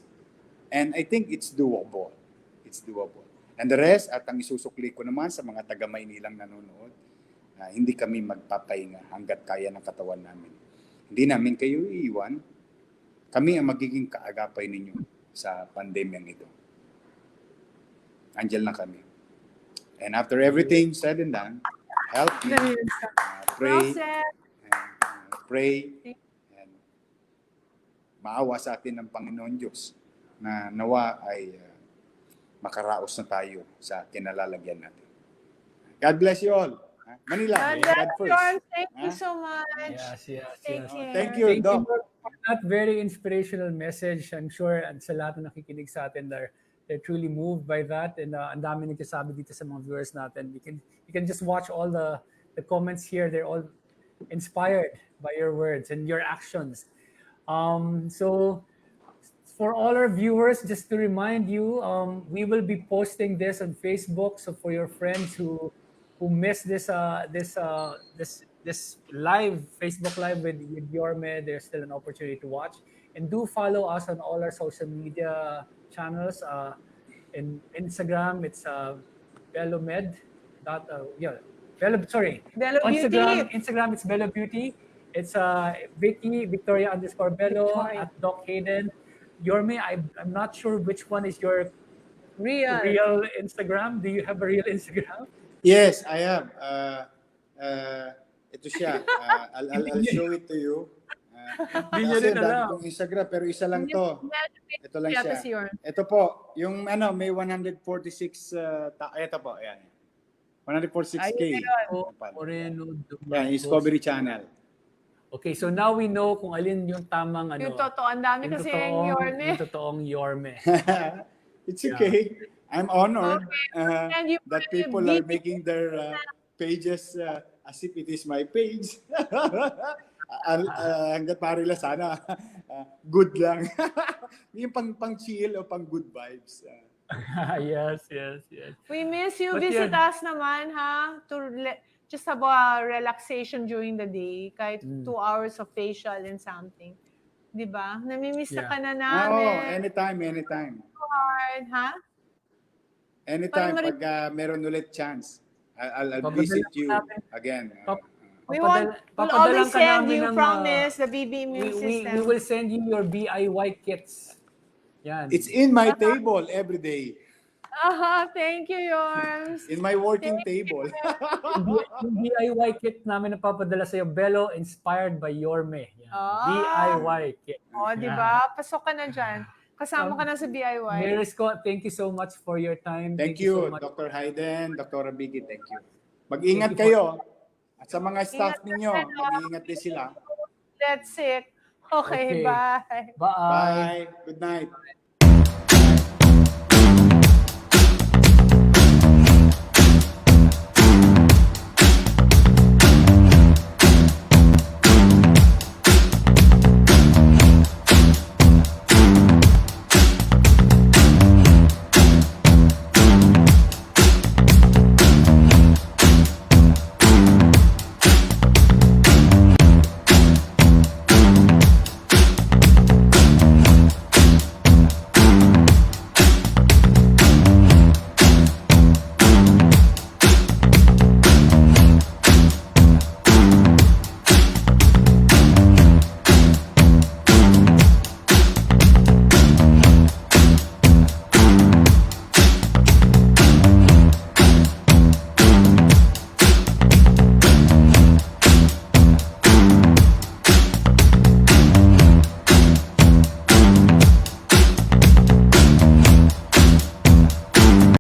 And I think it's doable. It's doable. And the rest, at ang isusukli ko naman sa mga taga-Maynilang nanonood, hindi kami magpapahinga hanggat kaya ng katawan namin. Hindi namin kayo iiwan. Kami ang magiging kaagapay ninyo sa pandemyang ito. Andiyan lang kami. And after everything said and done, help me, pray, pray, and maawa sa atin ng Panginoon Diyos na nawa ay makaraos na tayo sa kinalalagyan natin. God bless you all. Manila, God first. Thank you so much. Yes. Thank you, Doc. For that very inspirational message. I'm sure sa lahat na nakikinig sa atin, they're truly moved by that. And ang dami nagsasabi dito sa mga viewers natin. You can just watch all the comments here. They're all inspired by your words and your actions. So for all our viewers, just to remind you, we will be posting this on Facebook. So for your friends who missed this live Facebook live with Yorme, there's still an opportunity to watch. And do follow us on all our social media channels. In Instagram, it's Belo Med. Sorry. Belo Instagram, Beauty. Instagram, it's Belo Beauty. It's Vicki Victoria _ Belo Victoria. at Doc Hayden. Yorme, I'm not sure which one is your Real. real Instagram. Do you have a real Instagram? Yes, I have. Ito siya. I'll show it to you. Hindi niya Kasi rin dami alam. kong Instagram, pero isa lang to. Ito lang Yata siya. si Yorme. Ito po, yung may 146, ito po, ayan. 146K. Moreno. Yan, Discovery Channel. Okay, so now we know kung alin yung tamang Yung totoo, ang dami kasi yung Yorme. Yung totoong Yorme. It's okay. I'm honored And you that people are making their pages as if it is my page. Hanggat parila sana good lang. Yung pang chill o pang good vibes. yes. We miss you. But Visit yeah. us naman, ha? Just have a relaxation during the day. Kahit 2 hours of facial and something. Diba? Namimiss na Yeah. ka na Oh, namin. anytime. Hard, ha? Anytime Parang pag meron ulit chance, I'll Papadala visit you natin. again. We'll always send you, promise, the BB immune system. we will send you your DIY kits. Yan. It's in my table every day. Thank you, Yorms. In my working table. yung DIY kit namin na papadala sa'yo, Belo, inspired by Yorme. Yan. DIY kit. Di ba? Pasok ka na dyan. Kasama ka na sa DIY. Mayor Isko, thank you so much for your time. Thank so you, much. Dr. Hayden, Dr. Vicki, thank you. Mag-ingat kayo. At sa mga staff ninyo, mag-iingat din sila. That's it. Okay, bye. Bye. Bye. Good night.